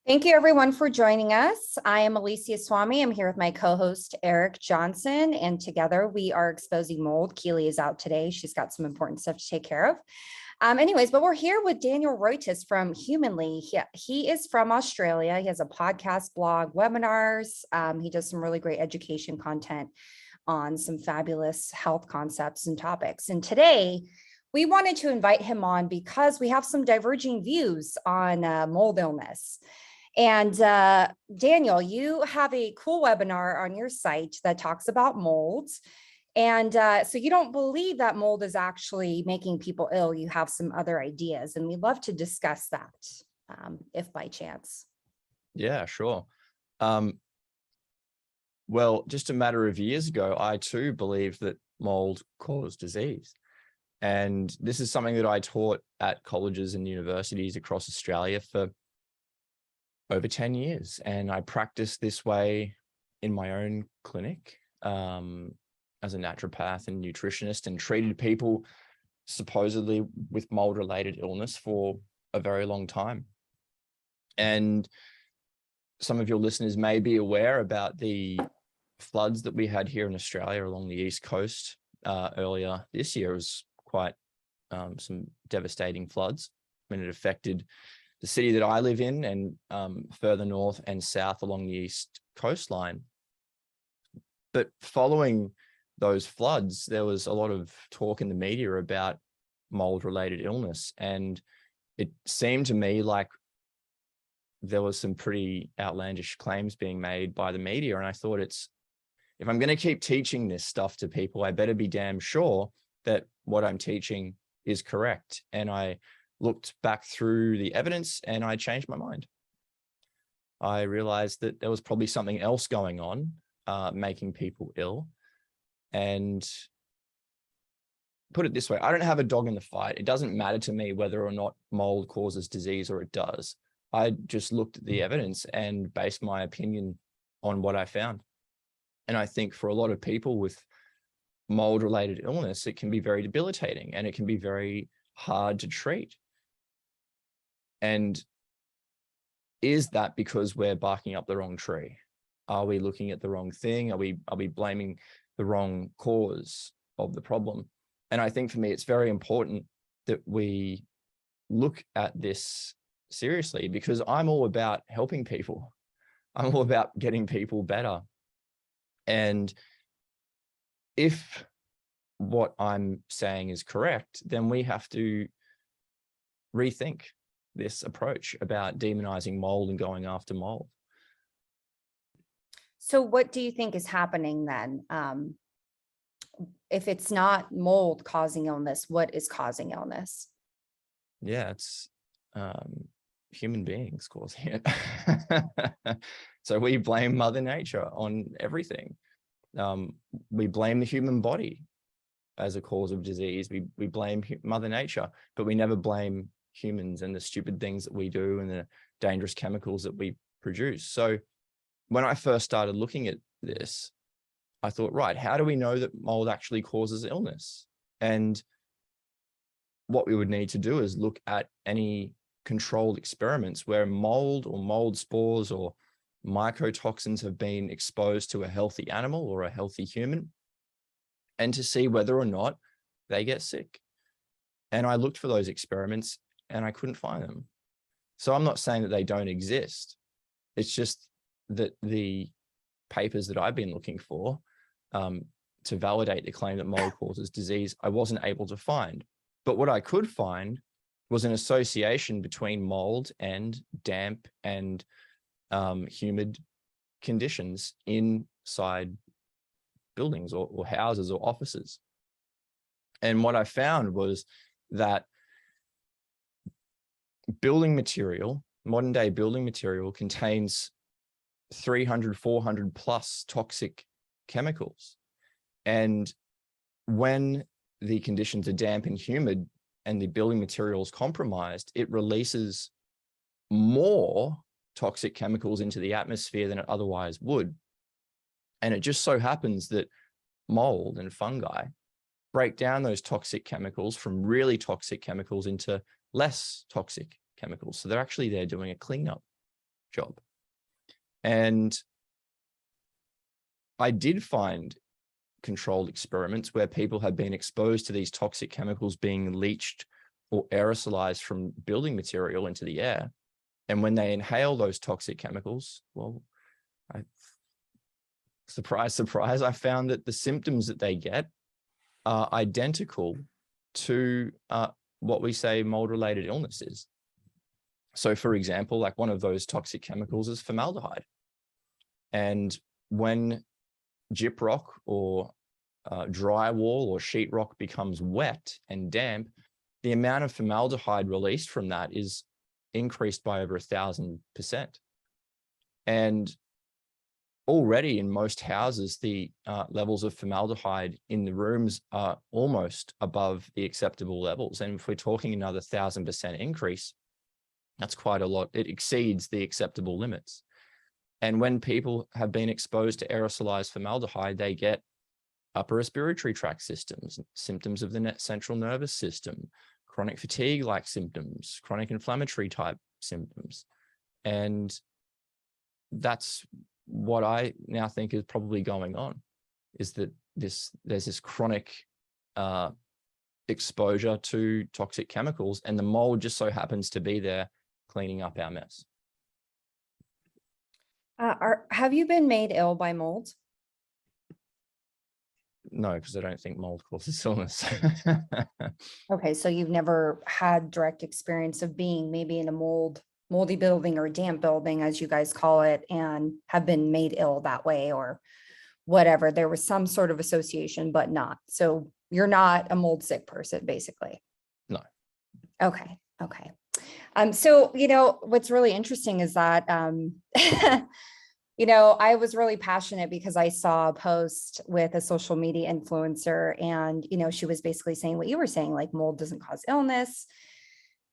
Thank you everyone for joining us. I am Alicia Swami. I'm here with my co-host Eric Johnson, and together we are exposing mold. Keely is out today. She's got some important stuff to take care of. But we're here with Daniel Roytas from Humanley. He is from Australia. He has a podcast, blog, webinars. He does some really great education content on some fabulous health concepts and topics. And today we wanted to invite him on because we have some diverging views on mold illness. And Daniel, you have a cool webinar on your site that talks about molds. And so you don't believe that mold is actually making people ill. You have some other ideas, and we'd love to discuss that if by chance. Yeah, sure. Well, just a matter of years ago, I too believed that mold caused disease. And this is something that I taught at colleges and universities across Australia for over 10 years. And I practiced this way in my own clinic as a naturopath and nutritionist, and treated people supposedly with mold-related illness for a very long time. And some of your listeners may be aware about the floods that we had here in Australia along the East Coast earlier this year. It was quite some devastating floods, and it affected the city that I live in and further north and south along the east coastline. But following those floods, there was a lot of talk in the media about mold-related illness. And it seemed to me like there was some pretty outlandish claims being made by the media. And I thought, if I'm going to keep teaching this stuff to people, I better be damn sure that what I'm teaching is correct. And I looked back through the evidence and I changed my mind. I realized that there was probably something else going on, making people ill. And put it this way, I don't have a dog in the fight. It doesn't matter to me whether or not mold causes disease or it does. I just looked at the evidence and based my opinion on what I found. And I think for a lot of people with mold-related illness, it can be very debilitating and it can be very hard to treat. And is that because we're barking up the wrong tree? Are we looking at the wrong thing? Are we blaming the wrong cause of the problem? And I think for me, it's very important that we look at this seriously, because I'm all about helping people. I'm all about getting people better. And if what I'm saying is correct, then we have to rethink this approach about demonizing mold and going after mold. So what do you think is happening then? If it's not mold causing illness, what is causing illness? Yeah, it's human beings causing it. So we blame Mother Nature on everything. We blame the human body as a cause of disease. We blame Mother Nature, but we never blame humans and the stupid things that we do and the dangerous chemicals that we produce. So when I first started looking at this, I thought, right, how do we know that mold actually causes illness? And what we would need to do is look at any controlled experiments where mold or mold spores or mycotoxins have been exposed to a healthy animal or a healthy human, and to see whether or not they get sick. And I looked for those experiments and I couldn't find them. So I'm not saying that they don't exist. It's just that the papers that I've been looking for to validate the claim that mold causes disease, I wasn't able to find. But what I could find was an association between mold and damp and humid conditions inside buildings or houses or offices. And what I found was that building material, modern day building material, contains 300, 400 plus toxic chemicals. And when the conditions are damp and humid and the building material is compromised, it releases more toxic chemicals into the atmosphere than it otherwise would. And it just so happens that mold and fungi break down those toxic chemicals from really toxic chemicals into less toxic chemicals. So they're actually there doing a cleanup job. And I did find controlled experiments where people had been exposed to these toxic chemicals being leached or aerosolized from building material into the air. And when they inhale those toxic chemicals, well, surprise, surprise, I found that the symptoms that they get are identical to what we say mold-related illnesses. So for example, like one of those toxic chemicals is formaldehyde. And when gyprock or drywall or sheetrock becomes wet and damp, the amount of formaldehyde released from that is increased by over 1,000%. And already in most houses, the levels of formaldehyde in the rooms are almost above the acceptable levels. And if we're talking another 1,000% increase, that's quite a lot. It exceeds the acceptable limits. And when people have been exposed to aerosolized formaldehyde, they get upper respiratory tract symptoms of the central nervous system, chronic fatigue-like symptoms, chronic inflammatory type symptoms. And that's what I now think is probably going on, is that there's this chronic exposure to toxic chemicals, and the mold just so happens to be there cleaning up our mess. Have you been made ill by mold? No, because I don't think mold causes illness. Okay, so you've never had direct experience of being maybe in a moldy building or damp building, as you guys call it, and have been made ill that way or whatever. There was some sort of association, but not. So you're not a mold sick person, basically. No. Okay. Okay. So, what's really interesting is that, I was really passionate because I saw a post with a social media influencer, and, she was basically saying what you were saying, like mold doesn't cause illness.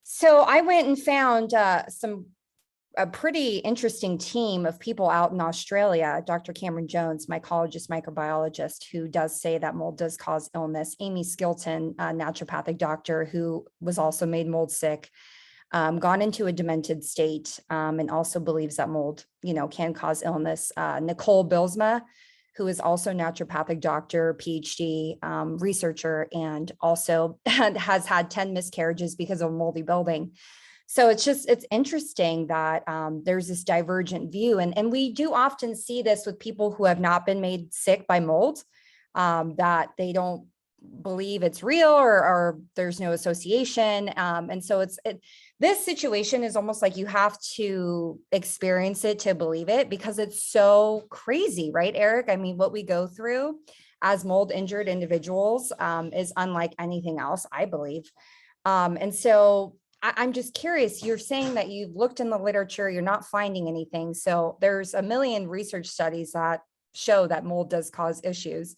So I went and found a pretty interesting team of people out in Australia. Dr. Cameron Jones, mycologist, microbiologist, who does say that mold does cause illness. Amy Skilton, a naturopathic doctor who was also made mold sick, gone into a demented state, and also believes that mold, can cause illness. Nicole Bilsma, who is also a naturopathic doctor, PhD, researcher, and also has had 10 miscarriages because of a moldy building. So it's interesting that there's this divergent view. And we do often see this with people who have not been made sick by mold, that they don't believe it's real or there's no association. And so this situation is almost like you have to experience it to believe it, because it's so crazy, right, Eric? I mean, what we go through as mold injured individuals is unlike anything else, I believe. And so I'm just curious, you're saying that you've looked in the literature, you're not finding anything. So there's a million research studies that show that mold does cause issues.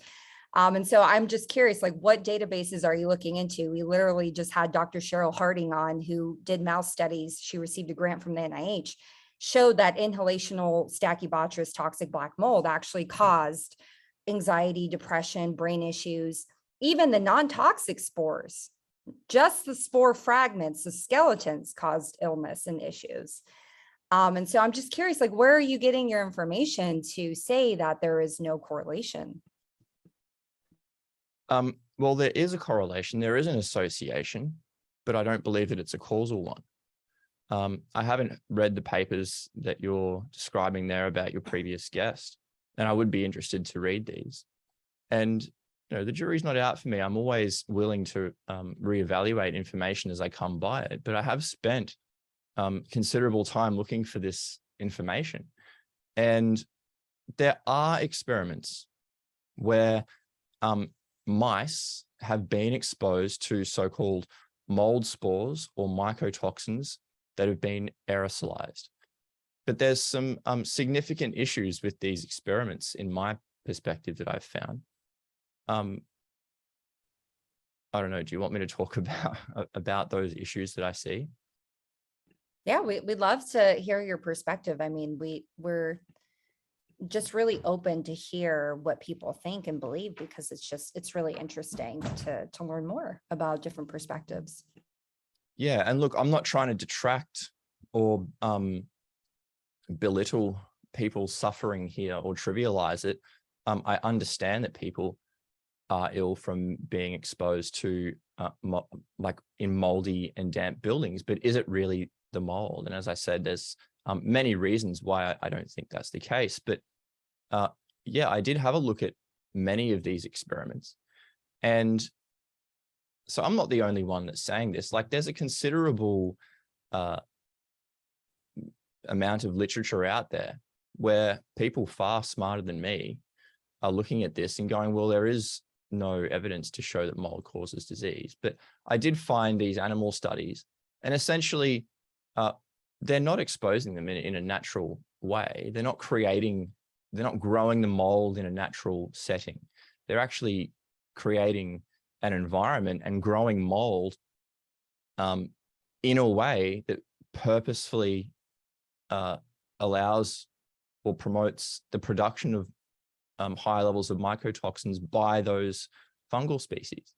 And so I'm just curious, like, what databases are you looking into? We literally just had Dr. Cheryl Harding on, who did mouse studies. She received a grant from the NIH, showed that inhalational Stachybotrys toxic black mold actually caused anxiety, depression, brain issues, even the non-toxic spores. Just the spore fragments, the skeletons, caused illness and issues. And so I'm just curious, like, where are you getting your information to say that there is no correlation? Well, there is a correlation, there is an association, but I don't believe that it's a causal one. I haven't read the papers that you're describing there about your previous guest, and I would be interested to read these. And the jury's not out for me. I'm always willing to reevaluate information as I come by it, but I have spent considerable time looking for this information. And there are experiments where mice have been exposed to so-called mold spores or mycotoxins that have been aerosolized. But there's some significant issues with these experiments, in my perspective, that I've found. I don't know, do you want me to talk about those issues that I see? Yeah, we'd love to hear your perspective. I mean, we're just really open to hear what people think and believe, because it's really interesting to learn more about different perspectives. Yeah, and look, I'm not trying to detract or belittle people's suffering here or trivialize it. I understand that people are ill from being exposed to like in moldy and damp buildings, but is it really the mold? And as I said, there's many reasons why I don't think that's the case. But yeah, I did have a look at many of these experiments. And so I'm not the only one that's saying this. Like, there's a considerable amount of literature out there where people far smarter than me are looking at this and going, well, there is no evidence to show that mold causes disease. But I did find these animal studies, and essentially they're not exposing them in a natural way. They're not growing the mold in a natural setting. They're actually creating an environment and growing mold in a way that purposefully allows or promotes the production of high levels of mycotoxins by those fungal species.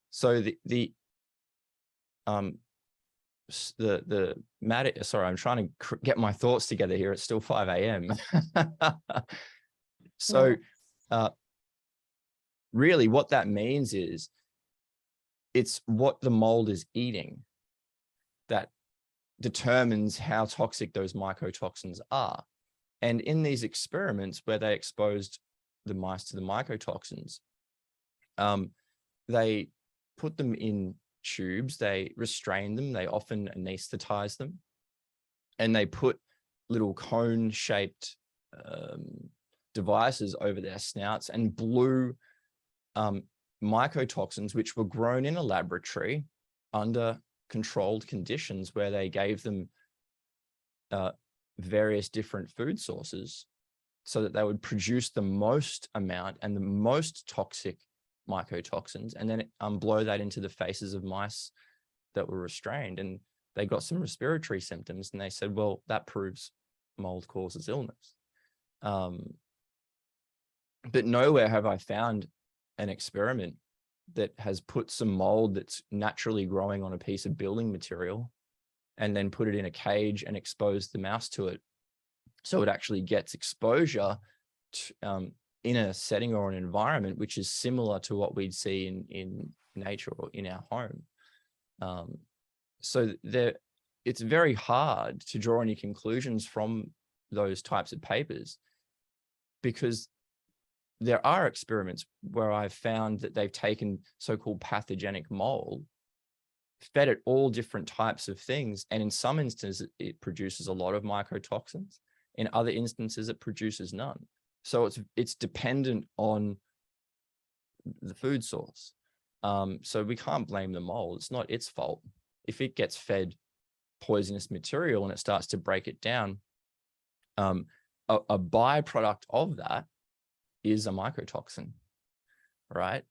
So the matter, sorry, I'm trying to get my thoughts together here. It's still 5 a.m. So really what that means is it's what the mold is eating that determines how toxic those mycotoxins are. And in these experiments where they exposed the mice to the mycotoxins, they put them in tubes, they restrain them, they often anesthetize them, and they put little cone-shaped devices over their snouts and blew mycotoxins, which were grown in a laboratory under controlled conditions where they gave them various different food sources so that they would produce the most amount and the most toxic mycotoxins, and then blow that into the faces of mice that were restrained. And they got some respiratory symptoms, and they said, well, that proves mold causes illness. But nowhere have I found an experiment that has put some mold that's naturally growing on a piece of building material and then put it in a cage and exposed the mouse to it, so it actually gets exposure to, in a setting or an environment which is similar to what we'd see in nature or in our home. So it's very hard to draw any conclusions from those types of papers, because there are experiments where I've found that they've taken so-called pathogenic mold, fed it all different types of things, and in some instances it produces a lot of mycotoxins. In other instances it produces none. So it's dependent on the food source. So we can't blame the mold. It's not its fault. If it gets fed poisonous material and it starts to break it down, a byproduct of that is a mycotoxin, right?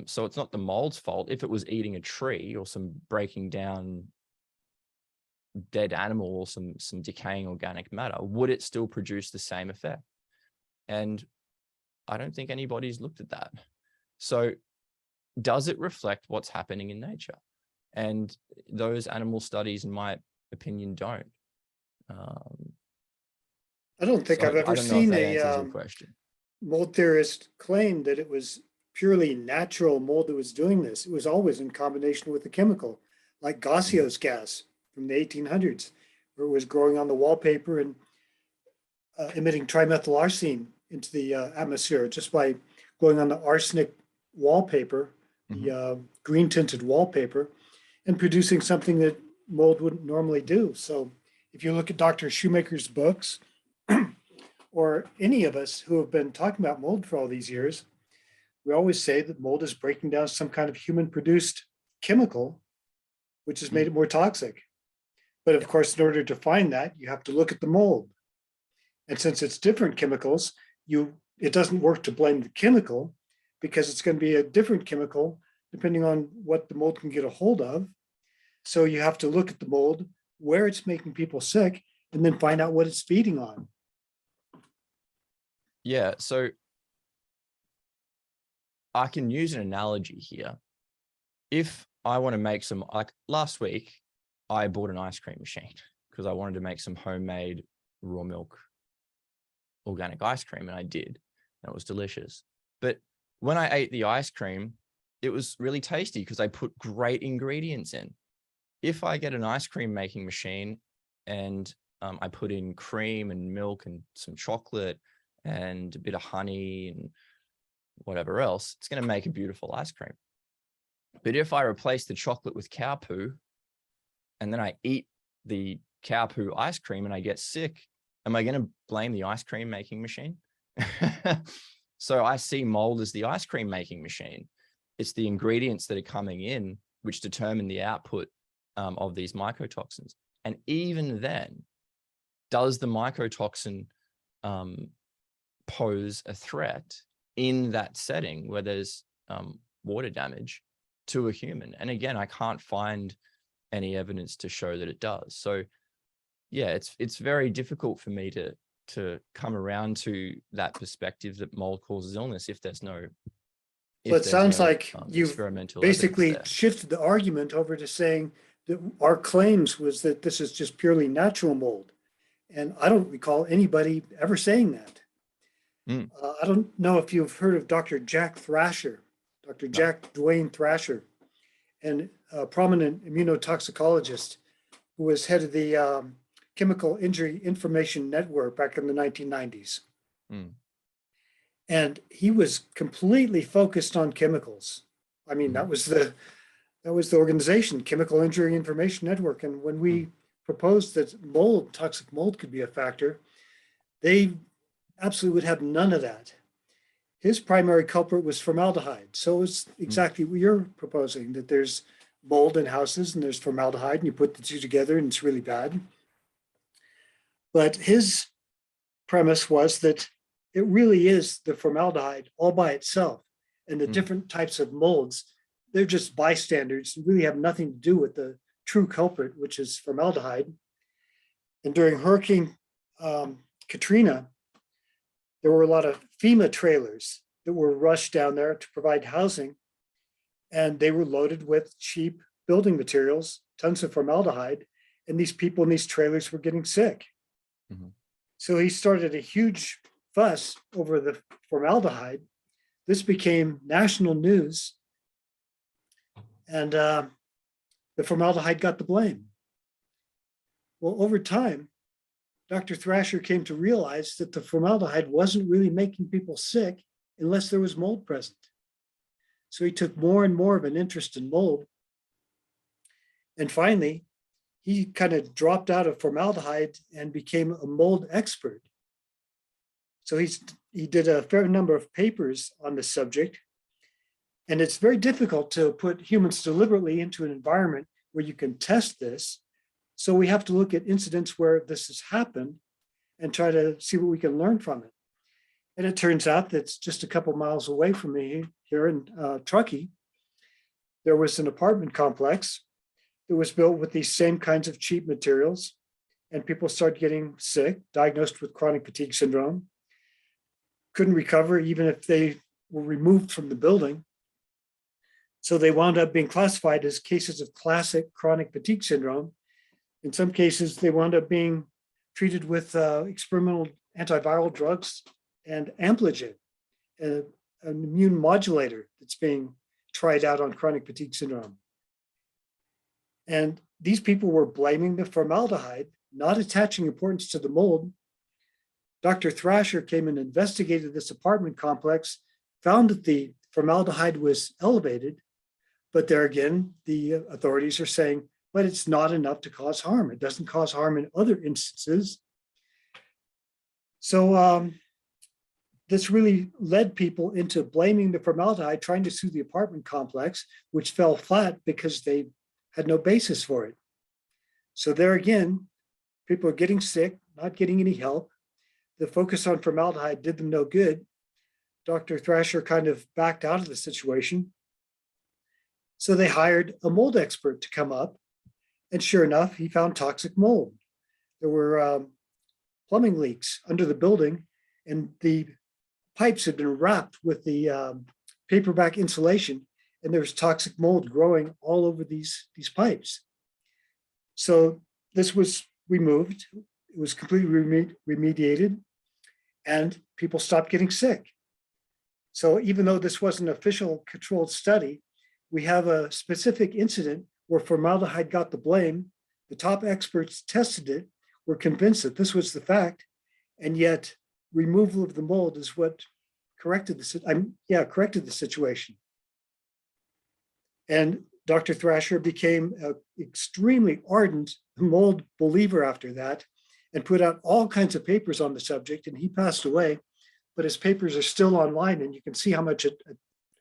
So it's not the mold's fault. If it was eating a tree or some breaking down dead animal or some decaying organic matter, would it still produce the same effect? And I don't think anybody's looked at that. So does it reflect what's happening in nature? And those animal studies, in my opinion, don't. I don't think I've ever seen a question. Mold theorist claim that it was purely natural mold that was doing this. It was always in combination with a chemical, like gaseous gas from the 1800s, where it was growing on the wallpaper and emitting trimethylarsine into the atmosphere just by going on the arsenic wallpaper, the green tinted wallpaper, and producing something that mold wouldn't normally do. So if you look at Dr. Shoemaker's books, or any of us who have been talking about mold for all these years, we always say that mold is breaking down some kind of human produced chemical, which has made it more toxic. But of course, in order to find that, you have to look at the mold. And since it's different chemicals, it doesn't work to blame the chemical, because it's going to be a different chemical depending on what the mold can get a hold of. So you have to look at the mold, where it's making people sick, and then find out what it's feeding on. Yeah, so I can use an analogy here. If I want to make some, like last week, I bought an ice cream machine because I wanted to make some homemade raw milk organic ice cream, and I did. And it was delicious. But when I ate the ice cream, it was really tasty because I put great ingredients in. If I get an ice cream making machine and I put in cream and milk and some chocolate and a bit of honey and whatever else, it's going to make a beautiful ice cream. But if I replace the chocolate with cow poo and then I eat the cow poo ice cream and I get sick, am I going to blame the ice cream making machine? So I see mold as the ice cream making machine. It's the ingredients that are coming in which determine the output of these mycotoxins. And even then, does the mycotoxin pose a threat in that setting where there's water damage to a human? And again, I can't find any evidence to show that it does. So yeah, it's very difficult for me to come around to that perspective that mold causes illness if there's no So it sounds like you've experimental basically evidence shifted the argument over to saying that our claims was that this is just purely natural mold. And I don't recall anybody ever saying that. Mm. I don't know if you've heard of Dr. Jack Thrasher, Dr. No. Jack Dwayne Thrasher, and a prominent immunotoxicologist who was head of the Chemical Injury Information Network back in the 1990s. Mm. And he was completely focused on chemicals. I mean, that was the organization, Chemical Injury Information Network. And when we proposed that mold, toxic mold could be a factor, they absolutely would have none of that. His primary culprit was formaldehyde. So it's exactly what you're proposing, that there's mold in houses and there's formaldehyde, and you put the two together and it's really bad. But his premise was that it really is the formaldehyde all by itself, and the different types of molds, they're just bystanders, really have nothing to do with the true culprit, which is formaldehyde. And during Hurricane Katrina, there were a lot of FEMA trailers that were rushed down there to provide housing, and they were loaded with cheap building materials, tons of formaldehyde, and these people in these trailers were getting sick. Mm-hmm. So he started a huge fuss over the formaldehyde. This became national news, and the formaldehyde got the blame. Well, over time, Dr. Thrasher came to realize that the formaldehyde wasn't really making people sick unless there was mold present. So he took more and more of an interest in mold. And finally, he kind of dropped out of formaldehyde and became a mold expert. So he did a fair number of papers on the subject. And it's very difficult to put humans deliberately into an environment where you can test this. So we have to look at incidents where this has happened and try to see what we can learn from it. And it turns out that just a couple miles away from me here in Truckee, there was an apartment complex that was built with these same kinds of cheap materials. And people started getting sick, diagnosed with chronic fatigue syndrome, couldn't recover even if they were removed from the building. So they wound up being classified as cases of classic chronic fatigue syndrome. In some cases, they wound up being treated with experimental antiviral drugs and Ampligen, an immune modulator that's being tried out on chronic fatigue syndrome. And these people were blaming the formaldehyde, not attaching importance to the mold. Dr. Thrasher came and investigated this apartment complex, found that the formaldehyde was elevated, but there again, the authorities are saying, but it's not enough to cause harm. It doesn't cause harm in other instances. So this really led people into blaming the formaldehyde, trying to sue the apartment complex, which fell flat because they had no basis for it. So there again, people are getting sick, not getting any help. The focus on formaldehyde did them no good. Dr. Thrasher kind of backed out of the situation. So they hired a mold expert to come up. And sure enough, he found toxic mold. There were plumbing leaks under the building, and the pipes had been wrapped with the paperback insulation, and there was toxic mold growing all over these pipes. So this was removed. It was completely remediated, and people stopped getting sick. So even though this was an official controlled study, we have a specific incident where formaldehyde got the blame. The top experts tested it, were convinced that this was the fact, and yet removal of the mold is what corrected the situation. And Dr. Thrasher became an extremely ardent mold believer after that, and put out all kinds of papers on the subject, and he passed away, but his papers are still online, and you can see how much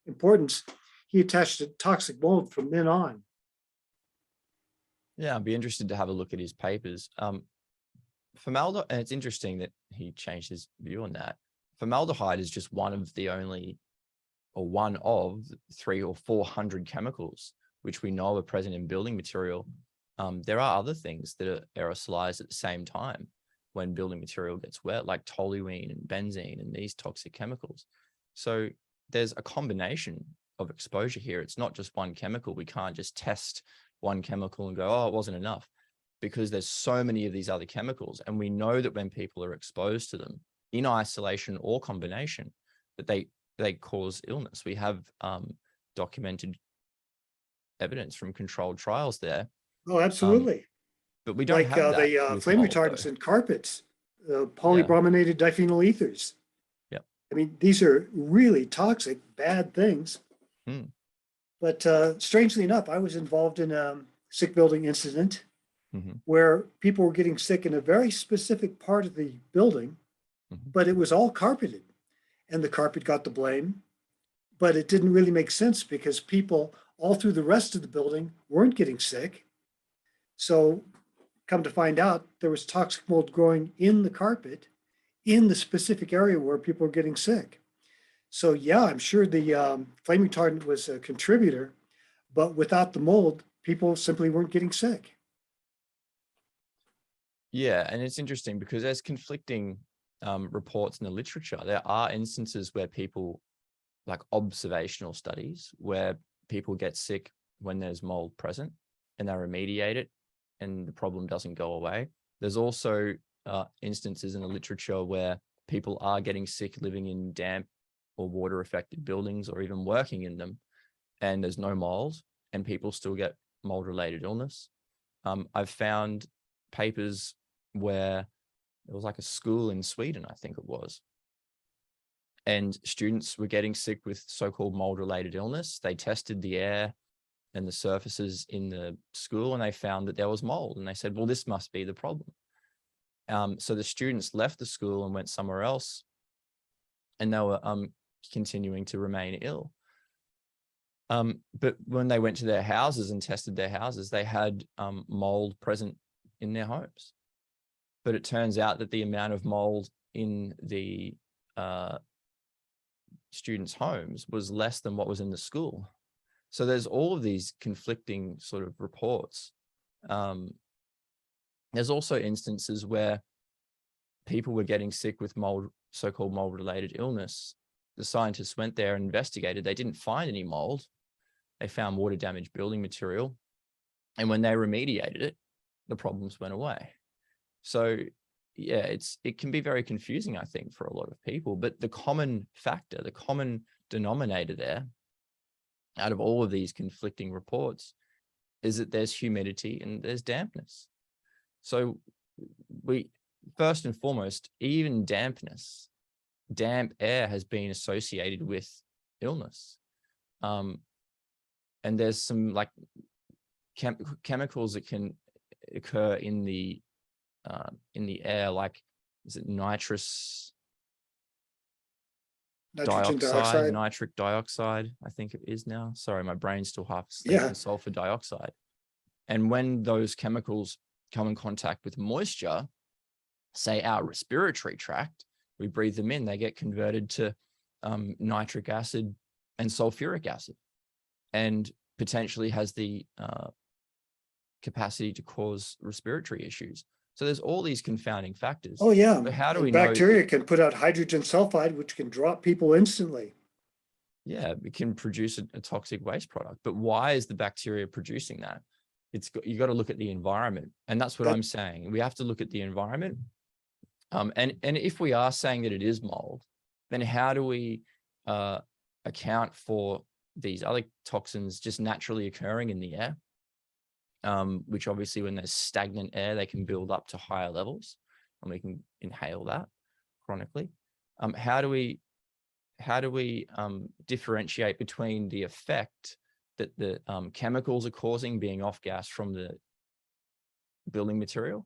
importance he attached to toxic mold from then on. Yeah, I'd be interested to have a look at his papers. Formaldehyde, and it's interesting that he changed his view on that. Formaldehyde is just one of 300 or 400 chemicals which we know are present in building material. There are other things that are aerosolized at the same time when building material gets wet, like toluene and benzene and these toxic chemicals. So there's a combination of exposure here. It's not just one chemical. We can't just test one chemical and go, oh, it wasn't enough, because there's so many of these other chemicals. And we know that when people are exposed to them in isolation or combination, that they cause illness. We have documented evidence from controlled trials there. Oh, absolutely. But we don't Like have that the flame mold, retardants though. in carpets, polybrominated diphenyl ethers. Yep. I mean, these are really toxic, bad things. But strangely enough, I was involved in a sick building incident where people were getting sick in a very specific part of the building, but it was all carpeted, and the carpet got the blame. But it didn't really make sense because people all through the rest of the building weren't getting sick. So come to find out, there was toxic mold growing in the carpet in the specific area where people were getting sick. So yeah, I'm sure the flame retardant was a contributor, but without the mold, people simply weren't getting sick. Yeah, and it's interesting because there's conflicting reports in the literature. There are instances where people, like observational studies, where people get sick when there's mold present and they remediate it and the problem doesn't go away. There's also instances in the literature where people are getting sick living in damp or water affected buildings or even working in them, and there's no mold and people still get mold related illness. I've found papers where it was like a school in Sweden, I think it was, and students were getting sick with so-called mold-related illness. They tested the air and the surfaces in the school, and they found that there was mold. And they said, well, this must be the problem. So the students left the school and went somewhere else, and they were continuing to remain ill. But when they went to their houses and tested their houses, they had mold present in their homes. But it turns out that the amount of mold in the students' homes was less than what was in the school. So there's all of these conflicting sort of reports. There's also instances where people were getting sick with mold, so-called mold-related illness. The scientists went there and investigated. They didn't find any mold. They found water-damaged building material. And when they remediated it, the problems went away. So yeah, it can be very confusing, I think, for a lot of people. But the common factor, the common denominator there, out of all of these conflicting reports, is that there's humidity and there's dampness. So we, first and foremost, even dampness, damp air has been associated with illness. And there's some like chemicals that can occur in the air, like, is it nitrous dioxide, nitric dioxide, I think it is now. Sorry, my brain's still half asleep. And sulfur dioxide. And when those chemicals come in contact with moisture, say our respiratory tract, we breathe them in, they get converted to nitric acid and sulfuric acid, and potentially has the capacity to cause respiratory issues. So there's all these confounding factors. Oh yeah. But how do we bacteria know? can put out hydrogen sulfide, which can drop people instantly. yeah, it can produce a toxic waste product. But why is the bacteria producing that? You got to look at the environment. And that's what I'm saying. We have to look at the environment. And if we are saying that it is mold, then how do we account for these other toxins just naturally occurring in the air? Which obviously when there's stagnant air, they can build up to higher levels and we can inhale that chronically. How do we differentiate between the effect that the chemicals are causing, being off gas from the building material,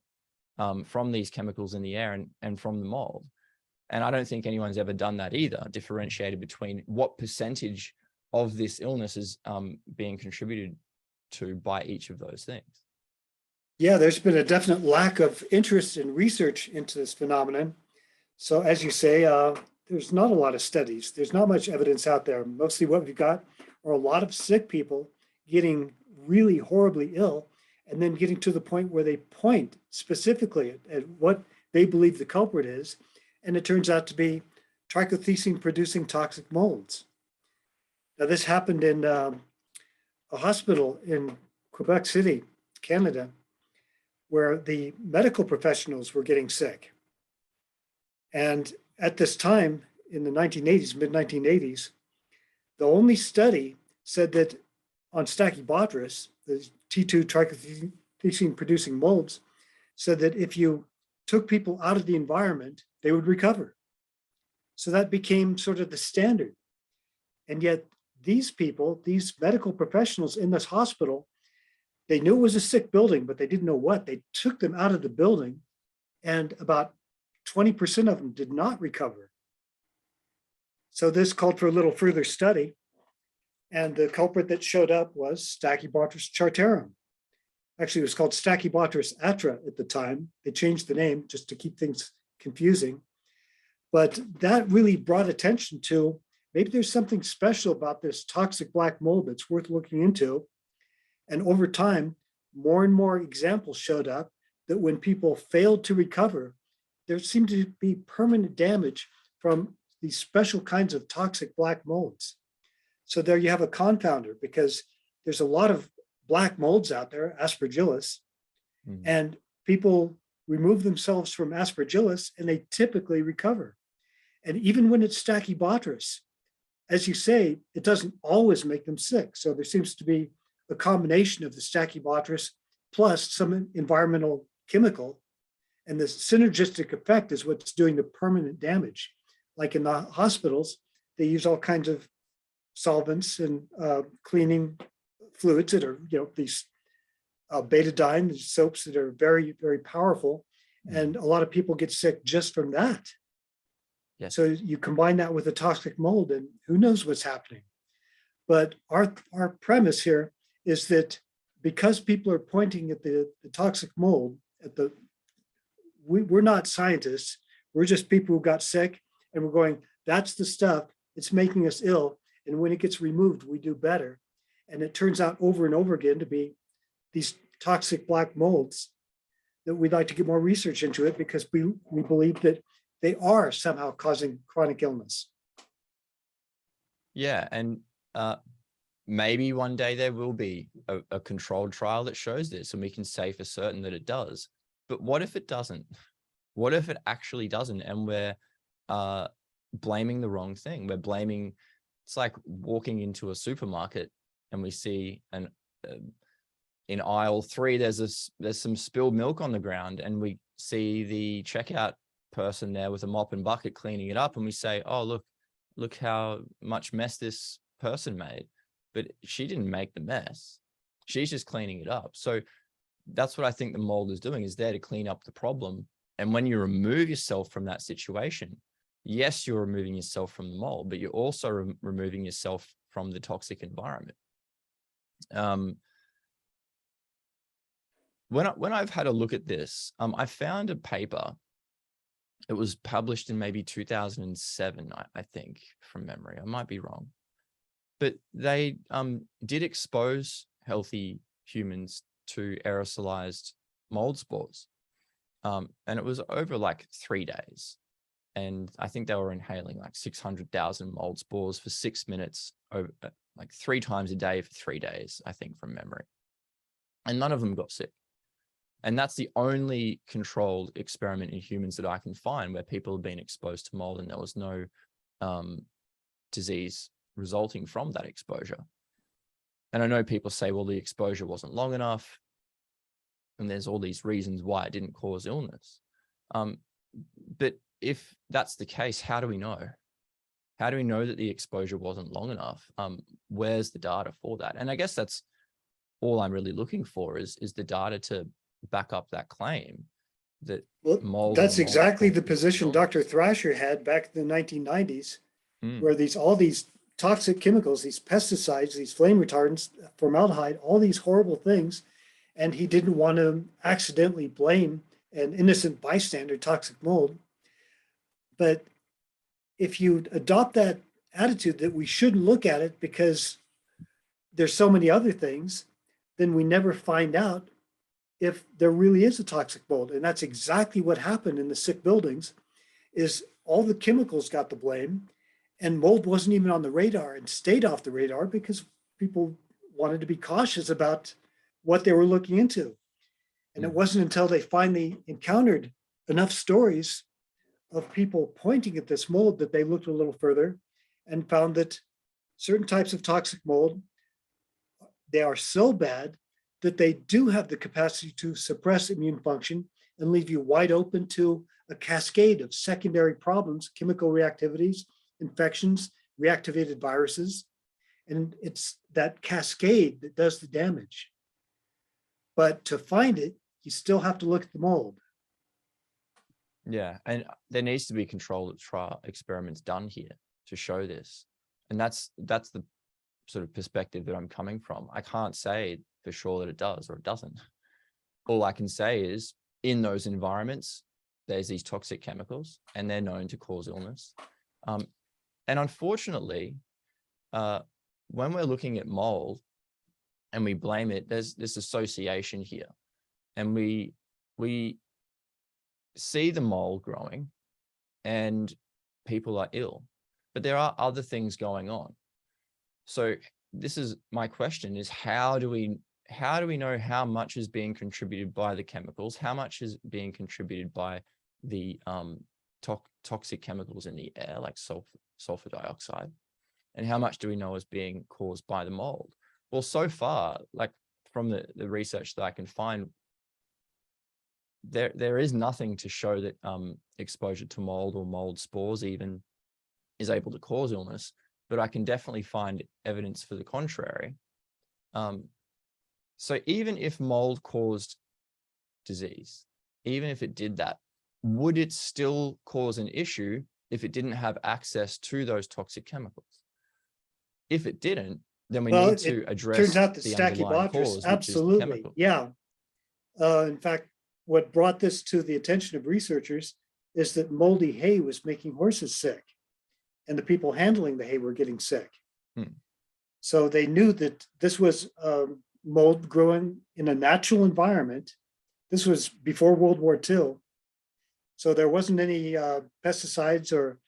from these chemicals in the air and from the mold? And I don't think anyone's ever done that either, differentiated between what percentage of this illness is being contributed to by each of those things. Yeah, there's been a definite lack of interest in research into this phenomenon. So as you say, there's not a lot of studies. There's not much evidence out there. Mostly what we've got are a lot of sick people getting really horribly ill and then getting to the point where they point specifically at what they believe the culprit is. And it turns out to be trichothecene producing toxic molds. Now, this happened in a hospital in Quebec City, Canada, where the medical professionals were getting sick. And at this time, in the 1980s, mid-1980s, the only study said that on Stachybotrys, the T2 trichothecene producing molds, said that if you took people out of the environment, they would recover. So that became sort of the standard. And yet these people, these medical professionals in this hospital, they knew it was a sick building, but they didn't know what. They took them out of the building and about 20% of them did not recover. So this called for a little further study. And the culprit that showed up was Stachybotrys chartarum. Actually, it was called Stachybotrys atra at the time. They changed the name just to keep things confusing. But that really brought attention to maybe there's something special about this toxic black mold that's worth looking into. And over time, more and more examples showed up that when people failed to recover, there seemed to be permanent damage from these special kinds of toxic black molds. So there you have a confounder, because there's a lot of black molds out there, aspergillus, and people remove themselves from aspergillus and they typically recover. And even when it's Stachybotrys, as you say, it doesn't always make them sick. So there seems to be a combination of the Stachybotrys plus some environmental chemical, and the synergistic effect is what's doing the permanent damage. Like in the hospitals, they use all kinds of solvents and cleaning fluids that are, these betadine soaps that are very, very powerful. And a lot of people get sick just from that. Yes. So you combine that with a toxic mold and who knows what's happening. But our premise here is that because people are pointing at the toxic mold, we're not scientists. We're just people who got sick and we're going, that's the stuff, it's making us ill. And when it gets removed, we do better. And it turns out over and over again to be these toxic black molds that we'd like to get more research into it, because we believe that they are somehow causing chronic illness. Yeah, and maybe one day there will be a controlled trial that shows this and we can say for certain that it does. But what if it doesn't? What if it actually doesn't and we're blaming the wrong thing? We're blaming, it's like walking into a supermarket and we see in aisle 3, there's some spilled milk on the ground, and we see the checkout person there with a mop and bucket cleaning it up, and we say, oh, look how much mess this person made. But she didn't make the mess. She's just cleaning it up. So that's what I think the mold is doing, is there to clean up the problem. And when you remove yourself from that situation, yes, you're removing yourself from the mold, but you're also removing yourself from the toxic environment. When I've had a look at this, I found a paper. It was published in maybe 2007, I think, from memory. I might be wrong. But they did expose healthy humans to aerosolized mold spores. And it was over like 3 days. And I think they were inhaling like 600,000 mold spores for 6 minutes, over like 3 times a day for 3 days, I think, from memory. And none of them got sick. And that's the only controlled experiment in humans that I can find where people have been exposed to mold and there was no disease resulting from that exposure. And I know people say, well, the exposure wasn't long enough, and there's all these reasons why it didn't cause illness. But if that's the case, how do we know? How do we know that the exposure wasn't long enough? Where's the data for that? And I guess that's all I'm really looking for is the data to back up that claim that mold. That's exactly the position Dr. Thrasher had back in the 1990s, where all these toxic chemicals, these pesticides, these flame retardants, formaldehyde, all these horrible things, and he didn't want to accidentally blame an innocent bystander, toxic mold. But if you adopt that attitude that we shouldn't look at it because there's so many other things, then we never find out if there really is a toxic mold. And that's exactly what happened in the sick buildings, is all the chemicals got the blame, and mold wasn't even on the radar and stayed off the radar because people wanted to be cautious about what they were looking into. And it wasn't until they finally encountered enough stories of people pointing at this mold that they looked a little further and found that certain types of toxic mold, they are so bad that they do have the capacity to suppress immune function and leave you wide open to a cascade of secondary problems, chemical reactivities, infections, reactivated viruses. And it's that cascade that does the damage. But to find it, you still have to look at the mold. Yeah, and there needs to be controlled trial experiments done here to show this. And that's the sort of perspective that I'm coming from. I can't say for sure that it does or it doesn't. All I can say is in those environments, there's these toxic chemicals and they're known to cause illness. And unfortunately, when we're looking at mold and we blame it, there's this association here. And we see the mold growing and people are ill, but there are other things going on. So this is my question, is how do we know how much is being contributed by the chemicals, how much is being contributed by the toxic chemicals in the air, like sulfur dioxide, and how much do we know is being caused by the mold? Well, so far, like from the research that I can find, there is nothing to show that exposure to mold or mold spores even is able to cause illness, but I can definitely find evidence for the contrary. So even if mold caused disease, even if it did that, would it still cause an issue if it didn't have access to those toxic chemicals? If it didn't, then we need to address turns out that the underlying cause, which absolutely, is the chemical. yeah. In fact, what brought this to the attention of researchers is that moldy hay was making horses sick, and the people handling the hay were getting sick. So they knew that this was mold growing in a natural environment. This was before World War II. So there wasn't any pesticides or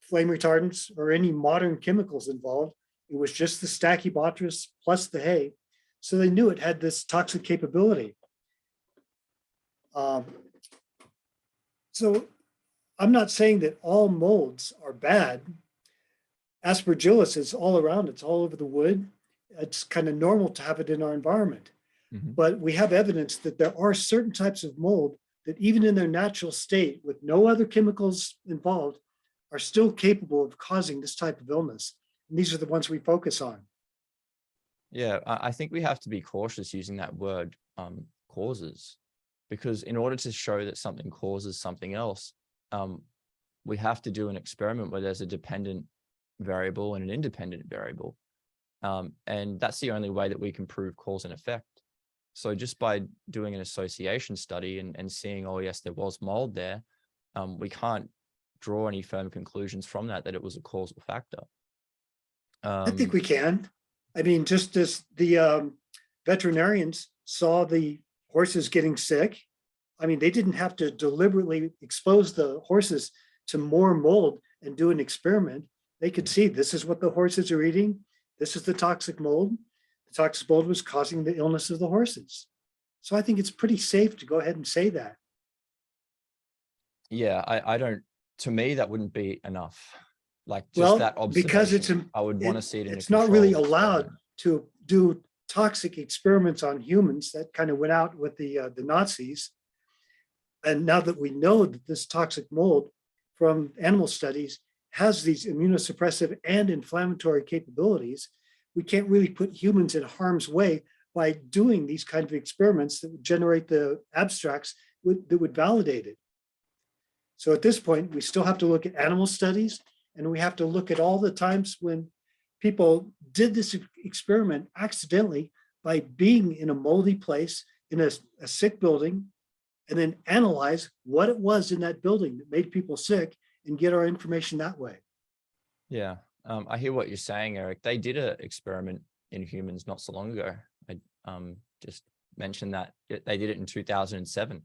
flame retardants or any modern chemicals involved. It was just the Stachybotrys plus the hay. So they knew it had this toxic capability. So I'm not saying that all molds are bad. Aspergillus is all around. It's all over the wood. It's kind of normal to have it in our environment. But we have evidence that there are certain types of mold that even in their natural state with no other chemicals involved are still capable of causing this type of illness. And these are the ones we focus on. Yeah, I think we have to be cautious using that word causes, because in order to show that something causes something else, we have to do an experiment where there's a dependent variable and an independent variable. And that's the only way that we can prove cause and effect. So just by doing an association study and seeing, oh yes, there was mold there, we can't draw any firm conclusions from that it was a causal factor. I think we can. I mean, just as the veterinarians saw the horses getting sick, I mean, they didn't have to deliberately expose the horses to more mold and do an experiment, they could see this is what the horses are eating. This is the toxic mold. The toxic mold was causing the illness of the horses. So I think it's pretty safe to go ahead and say that. Yeah, I don't, to me, that wouldn't be enough. Like just Well, that because observation, I would want to see it in a it's not really controlled allowed experiment. to do toxic experiments on humans. That kind of went out with the Nazis. And now that we know that this toxic mold from animal studies has these immunosuppressive and inflammatory capabilities, we can't really put humans in harm's way by doing these kind of experiments that would generate the abstracts that would validate it. So at this point, we still have to look at animal studies, and we have to look at all the times when people did this experiment accidentally by being in a moldy place, in a sick building, and then analyze what it was in that building that made people sick and get our information that way. Yeah, I hear what you're saying, Eric. They did an experiment in humans not so long ago. I just mentioned that they did it in 2007.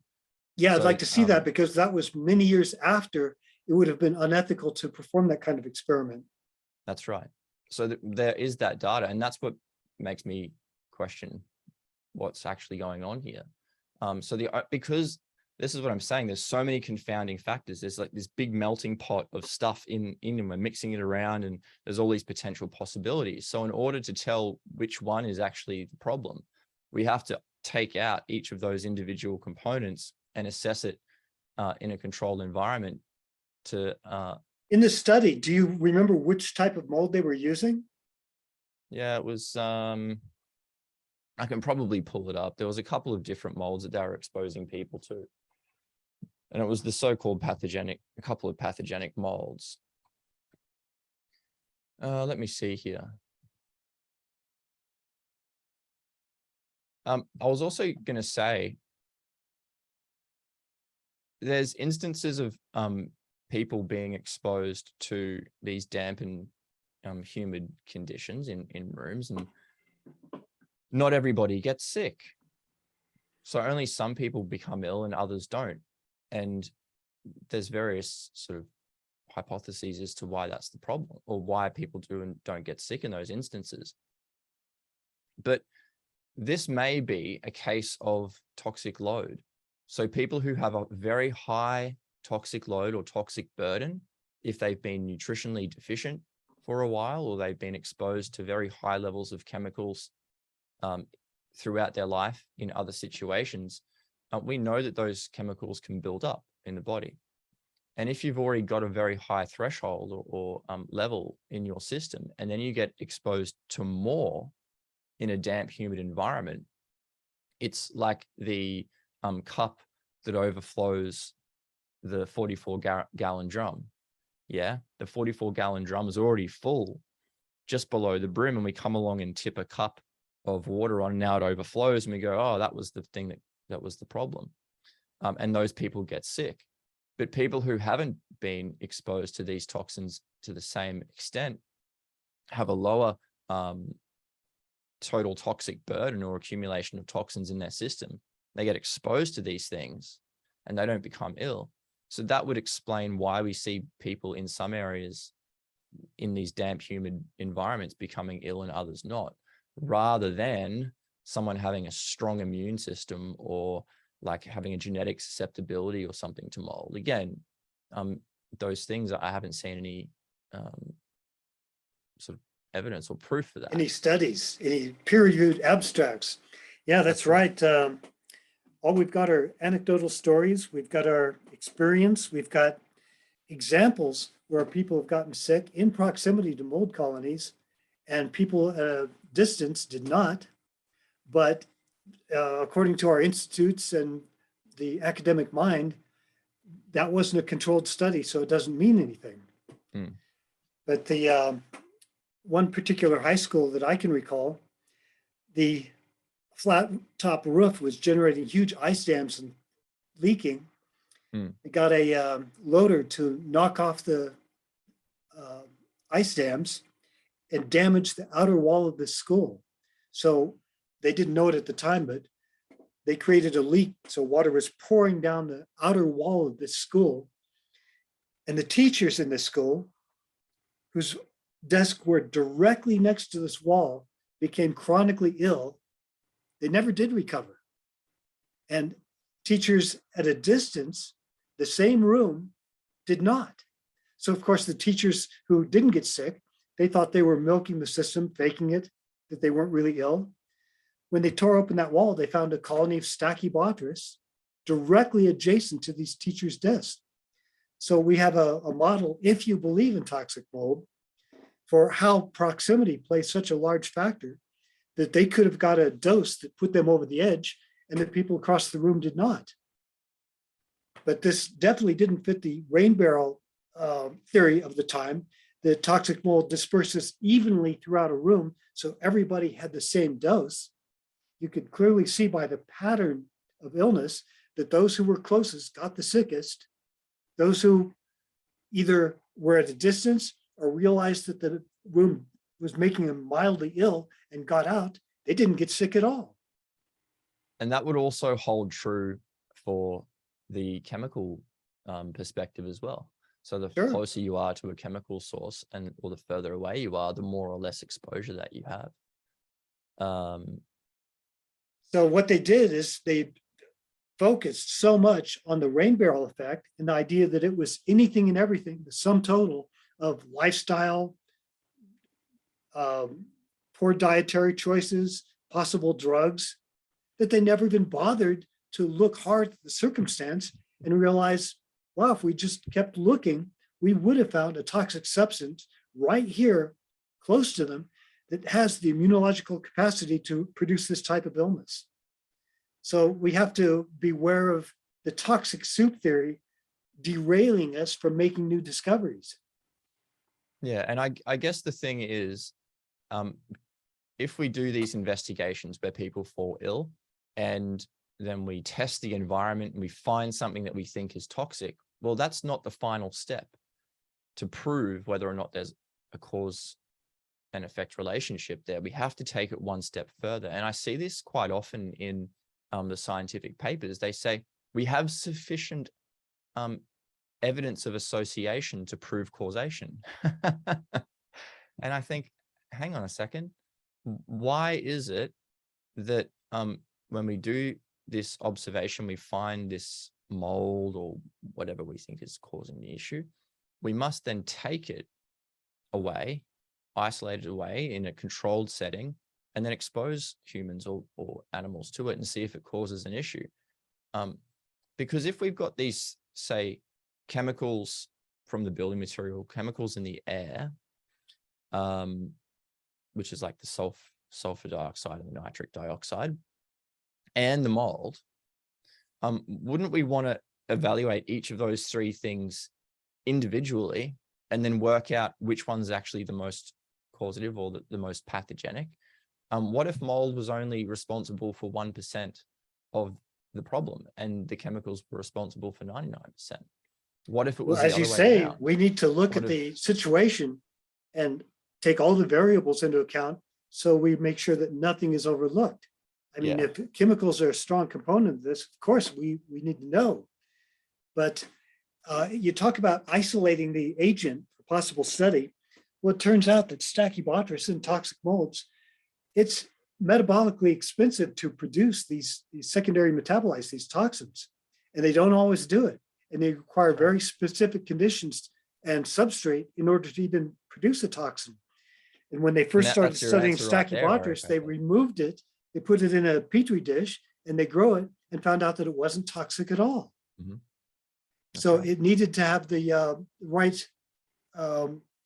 Yeah, I'd So, like to see that, because that was many years after it would have been unethical to perform that kind of experiment. That's right. So there is that data, and that's what makes me question what's actually going on here. Because this is what I'm saying, there's so many confounding factors. There's like this big melting pot of stuff in and we're mixing it around, and there's all these potential possibilities. So in order to tell which one is actually the problem, we have to take out each of those individual components and assess it in a controlled environment to in the study, do you remember which type of mold they were using? Yeah, it was I can probably pull it up. There was a couple of different molds that they were exposing people to, and it was the so-called a couple of pathogenic molds. Let me see here. I was also going to say there's instances of people being exposed to these damp and humid conditions in rooms, and not everybody gets sick. So only some people become ill and others don't. And there's various sort of hypotheses as to why that's the problem, or why people do and don't get sick in those instances. But this may be a case of toxic load. So people who have a very high toxic load or toxic burden, if they've been nutritionally deficient for a while, or they've been exposed to very high levels of chemicals throughout their life in other situations, we know that those chemicals can build up in the body. And if you've already got a very high threshold or level in your system, and then you get exposed to more in a damp, humid environment, it's like the cup that overflows the 44-gallon drum. Yeah, the 44-gallon drum is already full just below the brim, and we come along and tip a cup of water on, and now it overflows, and we go, oh, that was the thing that was the problem. And those people get sick. But people who haven't been exposed to these toxins to the same extent have a lower total toxic burden or accumulation of toxins in their system. They get exposed to these things and they don't become ill. So that would explain why we see people in some areas in these damp, humid environments becoming ill and others not, rather than someone having a strong immune system or like having a genetic susceptibility or something to mold. Again, those things, I haven't seen any sort of evidence or proof for that. Any studies, any peer-reviewed abstracts? Yeah, that's right. All we've got are anecdotal stories. We've got our experience. We've got examples where people have gotten sick in proximity to mold colonies, and people at a distance did not. But according to our institutes and the academic mind, that wasn't a controlled study, so it doesn't mean anything. But the one particular high school that I can recall, the flat top roof was generating huge ice dams and leaking. They got a loader to knock off the ice dams and damage the outer wall of the school. So they didn't know it at the time, but they created a leak. So water was pouring down the outer wall of this school. And the teachers in this school, whose desks were directly next to this wall, became chronically ill. They never did recover. And teachers at a distance, the same room, did not. So of course, the teachers who didn't get sick, they thought they were milking the system, faking it, that they weren't really ill. When they tore open that wall, they found a colony of Stachybotrys directly adjacent to these teachers' desks. So we have a model, if you believe in toxic mold, for how proximity plays such a large factor that they could have got a dose that put them over the edge, and the people across the room did not. But this definitely didn't fit the rain barrel theory of the time. The toxic mold disperses evenly throughout a room, so everybody had the same dose. You could clearly see by the pattern of illness that those who were closest got the sickest. Those who either were at a distance or realized that the room was making them mildly ill and got out, they didn't get sick at all. And that would also hold true for the chemical perspective as well. So the Sure. closer you are to a chemical source or the further away you are, the more or less exposure that you have. So what they did is they focused so much on the rain barrel effect and the idea that it was anything and everything, the sum total of lifestyle, poor dietary choices, possible drugs, that they never even bothered to look hard at the circumstance and realize, wow, if we just kept looking, we would have found a toxic substance right here close to them that has the immunological capacity to produce this type of illness. So we have to beware of the toxic soup theory derailing us from making new discoveries. Yeah, and I guess the thing is, if we do these investigations where people fall ill and then we test the environment and we find something that we think is toxic, well, that's not the final step to prove whether or not there's a cause and effect relationship there. We have to take it one step further. And I see this quite often in the scientific papers. They say, we have sufficient evidence of association to prove causation. And I think, hang on a second, why is it that when we do this observation, we find this mold or whatever we think is causing the issue, we must then take it away, isolate it away in a controlled setting, and then expose humans or animals to it and see if it causes an issue. Because if we've got these, say, chemicals from the building material, chemicals in the air, which is like the sulfur dioxide and the nitric dioxide, and the mold, wouldn't we want to evaluate each of those three things individually and then work out which one's actually the most causative or the most pathogenic? What if mold was only responsible for 1% of the problem and the chemicals were responsible for 99%? What if it was Well, as you say, we need to look at the situation and take all the variables into account so we make sure that nothing is overlooked. I mean, if chemicals are a strong component of this, of course, we need to know. But you talk about isolating the agent for possible study. Well, it turns out that Stachybotrys and toxic molds, it's metabolically expensive to produce these secondary metabolites, these toxins, and they don't always do it. And they require very specific conditions and substrate in order to even produce a toxin. And when they first started studying Stachybotrys, they removed it, they put it in a petri dish, and they grow it and found out that it wasn't toxic at all. Mm-hmm. So it needed to have the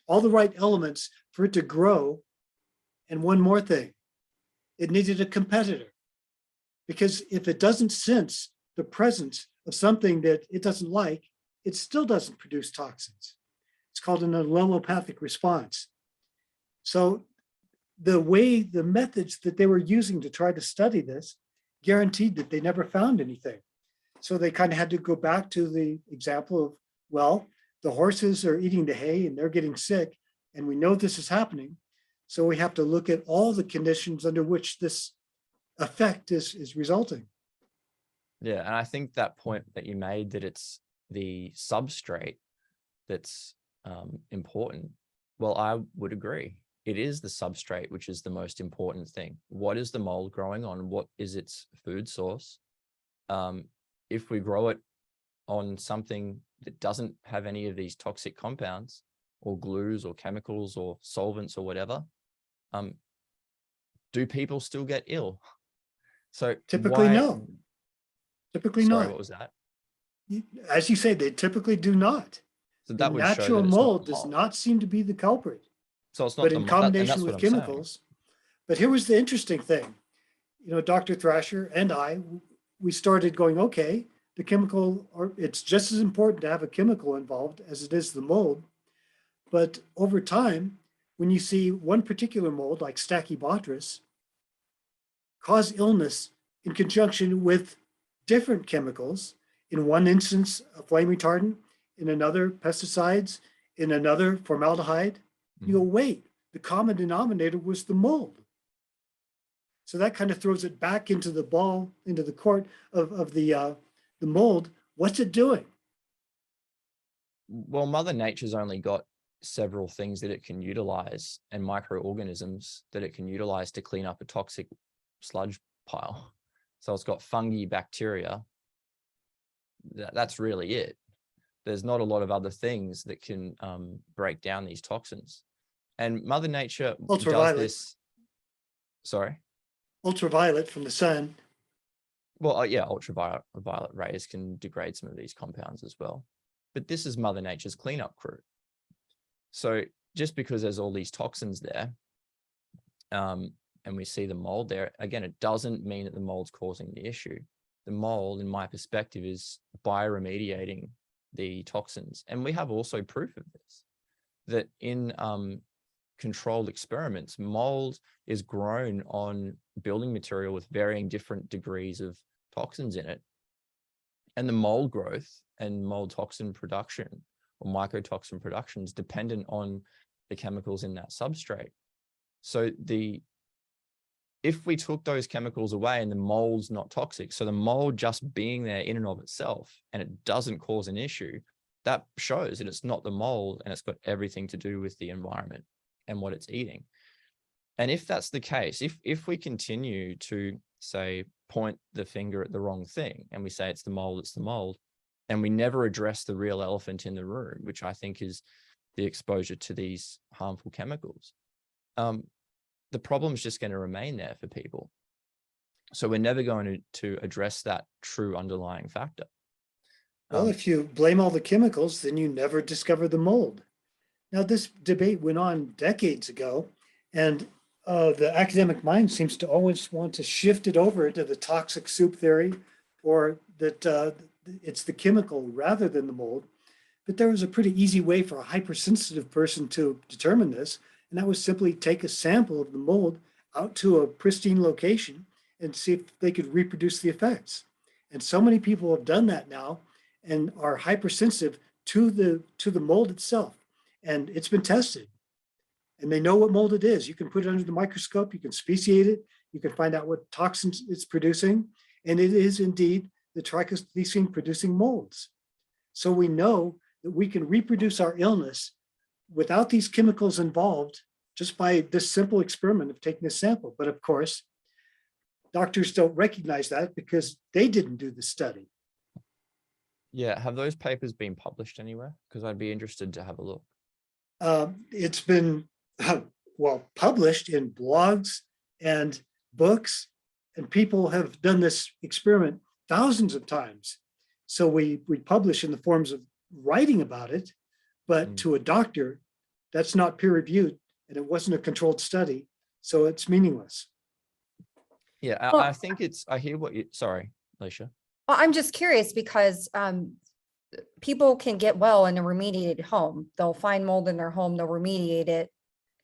all the right elements for it to grow. And one more thing, it needed a competitor, because if it doesn't sense the presence of something that it doesn't like, it still doesn't produce toxins. It's called an allelopathic response. So the methods that they were using to try to study this guaranteed that they never found anything. So they kind of had to go back to the example of, well, the horses are eating the hay and they're getting sick, and we know this is happening. So we have to look at all the conditions under which this effect is resulting. Yeah, and I think that point that you made, that it's the substrate that's important. Well, I would agree. It is the substrate, which is the most important thing. What is the mold growing on? What is its food source? If we grow it on something that doesn't have any of these toxic compounds or glues or chemicals or solvents or whatever, do people still get ill? So Typically, why, no. Typically sorry, not. what was that? As you say, they typically do not. So The that would show natural that it's not mold the does mold. not seem to be the culprit, So it's not but the in mold, and combination that's what with I'm saying. chemicals. But here was the interesting thing. Dr. Thrasher and I, we started going, okay, the chemical, or it's just as important to have a chemical involved as it is the mold. But over time, when you see one particular mold like Stachybotrys cause illness in conjunction with different chemicals, in one instance, a flame retardant, in another, pesticides, in another, formaldehyde, you go, wait, the common denominator was the mold. So that kind of throws it back into the ball, into the court of the mold. What's it doing? Well, Mother Nature's only got several things that it can utilize and microorganisms that it can utilize to clean up a toxic sludge pile. So it's got fungi, bacteria. That's really it. There's not a lot of other things that can break down these toxins. And Mother Nature does this. Sorry? Ultraviolet from the sun. Well, yeah, ultraviolet rays can degrade some of these compounds as well. But this is Mother Nature's cleanup crew. So just because there's all these toxins there, and we see the mold there, again, it doesn't mean that the mold's causing the issue. The mold, in my perspective, is bioremediating the toxins. And we have also proof of this, that in controlled experiments, mold is grown on building material with varying different degrees of toxins in it. And the mold growth and mold toxin production or mycotoxin production is dependent on the chemicals in that substrate. So if we took those chemicals away and the mold's not toxic, so the mold just being there in and of itself, and it doesn't cause an issue, that shows that it's not the mold and it's got everything to do with the environment and what it's eating. And if that's the case, if we continue to say, point the finger at the wrong thing and we say it's the mold, and we never address the real elephant in the room, which I think is the exposure to these harmful chemicals, the problem is just going to remain there for people. So we're never going to address that true underlying factor. Well, if you blame all the chemicals, then you never discover the mold. Now, this debate went on decades ago, and the academic mind seems to always want to shift it over into the toxic soup theory, or that it's the chemical rather than the mold. But there was a pretty easy way for a hypersensitive person to determine this, and that was simply take a sample of the mold out to a pristine location and see if they could reproduce the effects. And so many people have done that now and are hypersensitive to the mold itself. And it's been tested. And they know what mold it is. You can put it under the microscope, you can speciate it, you can find out what toxins it's producing. And it is indeed the trichoglycine producing molds. So we know that we can reproduce our illness without these chemicals involved just by this simple experiment of taking a sample. But of course, doctors don't recognize that because they didn't do the study. Yeah, have those papers been published anywhere? Because I'd be interested to have a look. It's been, published in blogs and books, and people have done this experiment thousands of times. So we publish in the forms of writing about it, but to a doctor, that's not peer reviewed, and it wasn't a controlled study, so it's meaningless. Yeah, Well, I think I hear what you, sorry, Alicia. Well, I'm just curious because people can get well in a remediated home. They'll find mold in their home, they'll remediate it,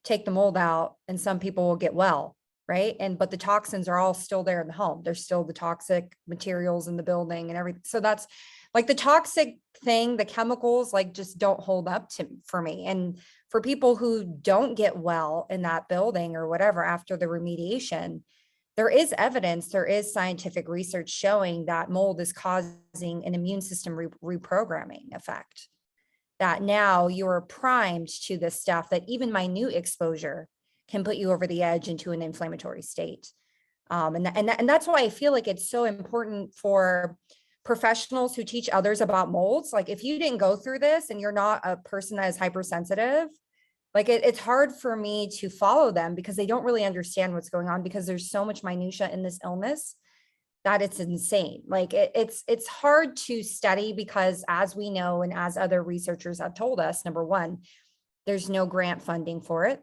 take the mold out, and some people will get well, right? But the toxins are all still there in the home. There's still the toxic materials in the building and everything. So that's like the toxic thing, the chemicals like just don't hold up for me. And for people who don't get well in that building or whatever after the remediation, there is evidence, there is scientific research showing that mold is causing an immune system reprogramming effect. that now you're primed to this stuff that even minute exposure can put you over the edge into an inflammatory state. And that's why I feel like it's so important for professionals who teach others about molds. Like if you didn't go through this and you're not a person that is hypersensitive, like it's hard for me to follow them because they don't really understand what's going on, because there's so much minutia in this illness that it's insane. Like it's hard to study because, as we know, and as other researchers have told us, number one, there's no grant funding for it.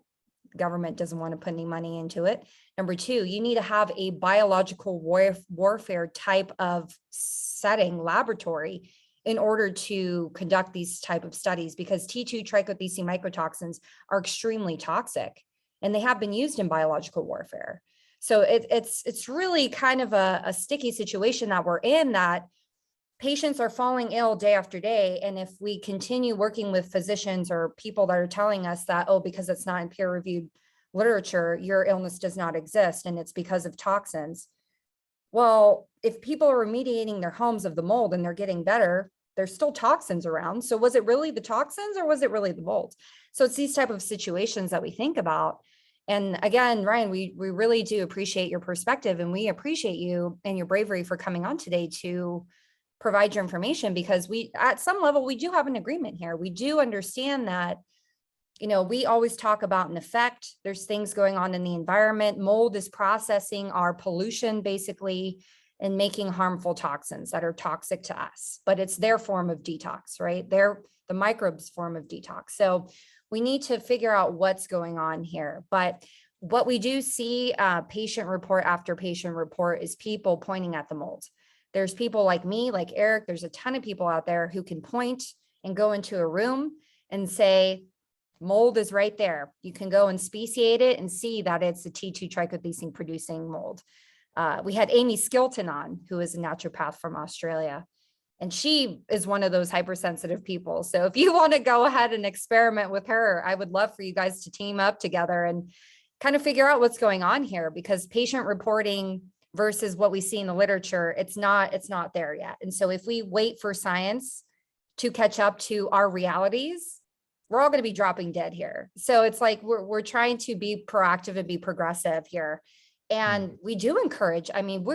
Government doesn't want to put any money into it. Number two, you need to have a biological warfare type of setting, laboratory, in order to conduct these type of studies, because T2 trichothecene mycotoxins are extremely toxic and they have been used in biological warfare. So it's really kind of a sticky situation that we're in, that patients are falling ill day after day. And if we continue working with physicians or people that are telling us that, oh, because it's not in peer-reviewed literature, your illness does not exist and it's because of toxins. Well, if people are remediating their homes of the mold and they're getting better, there's still toxins around. So was it really the toxins or was it really the mold? So it's these type of situations that we think about. And again, Ryan, we really do appreciate your perspective, and we appreciate you and your bravery for coming on today to provide your information, because we, at some level, we do have an agreement here. We do understand that, you know, we always talk about an effect. There's things going on in the environment. Mold is processing our pollution basically and making harmful toxins that are toxic to us, but it's their form of detox, right? They're the microbes form of detox. So we need to figure out what's going on here. But what we do see, patient report after patient report, is people pointing at the mold. There's people like me, like Eric, there's a ton of people out there who can point and go into a room and say, mold is right there. You can go and speciate it and see that it's a T2 trichothecene producing mold. We had Amy Skilton on, who is a naturopath from Australia, and she is one of those hypersensitive people. So if you want to go ahead and experiment with her, I would love for you guys to team up together and kind of figure out what's going on here, because patient reporting versus what we see in the literature, it's not there yet. And so if we wait for science to catch up to our realities, we're all going to be dropping dead here. So it's like we're trying to be proactive and be progressive here. And we do encourage, I mean,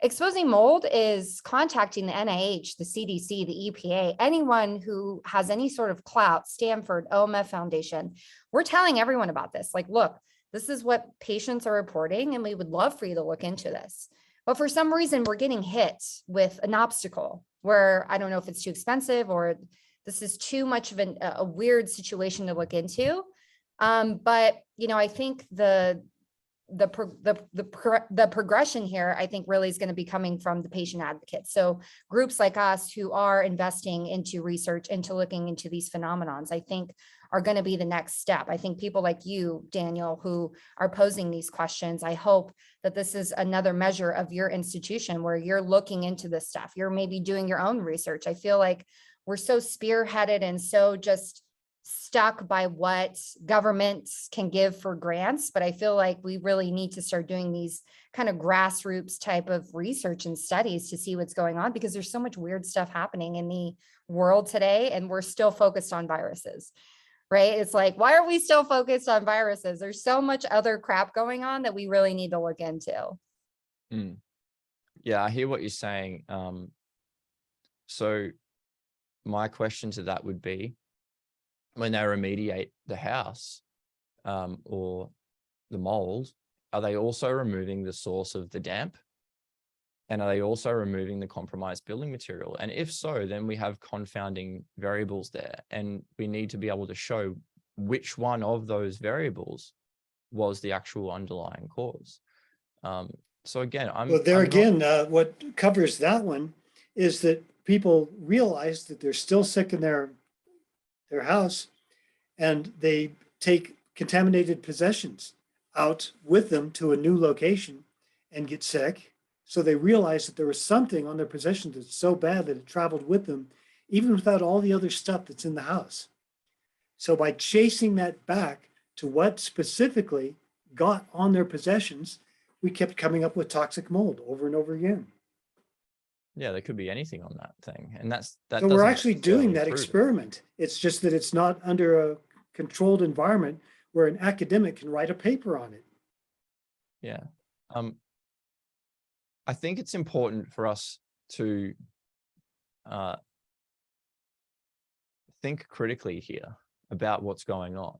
exposing mold is contacting the NIH, the CDC, the EPA, anyone who has any sort of clout, Stanford, OMF Foundation. We're telling everyone about this. Like, look, this is what patients are reporting, and we would love for you to look into this. But for some reason, we're getting hit with an obstacle where I don't know if it's too expensive or this is too much of a weird situation to look into. But, you know, I think the progression here, I think, really is going to be coming from the patient advocates. So groups like us who are investing into research, into looking into these phenomenons, I think are going to be the next step. I think people like you, Daniel, who are posing these questions, I hope that this is another measure of your institution where you're looking into this stuff. You're maybe doing your own research. I feel like we're so spearheaded and so just stuck by what governments can give for grants, but I feel like we really need to start doing these kind of grassroots type of research and studies to see what's going on, because there's so much weird stuff happening in the world today, and we're still focused on viruses, right? It's like, why are we still focused on viruses? There's so much other crap going on that we really need to look into. Yeah, I hear what you're saying. So my question to that would be, when they remediate the house or the mold, are they also removing the source of the damp? And are they also removing the compromised building material? And if so, then we have confounding variables there. And we need to be able to show which one of those variables was the actual underlying cause. So again, what covers that one is that people realize that they're still sick in their house, and they take contaminated possessions out with them to a new location and get sick. So they realize that there was something on their possessions that's so bad that it traveled with them, even without all the other stuff that's in the house. So by chasing that back to what specifically got on their possessions, we kept coming up with toxic mold over and over again. Yeah, there could be anything on that thing. And that So we're doesn't actually doing necessarily that prove it. experiment. It's just that it's not under a controlled environment where an academic can write a paper on it. Yeah. I think it's important for us to think critically here about what's going on,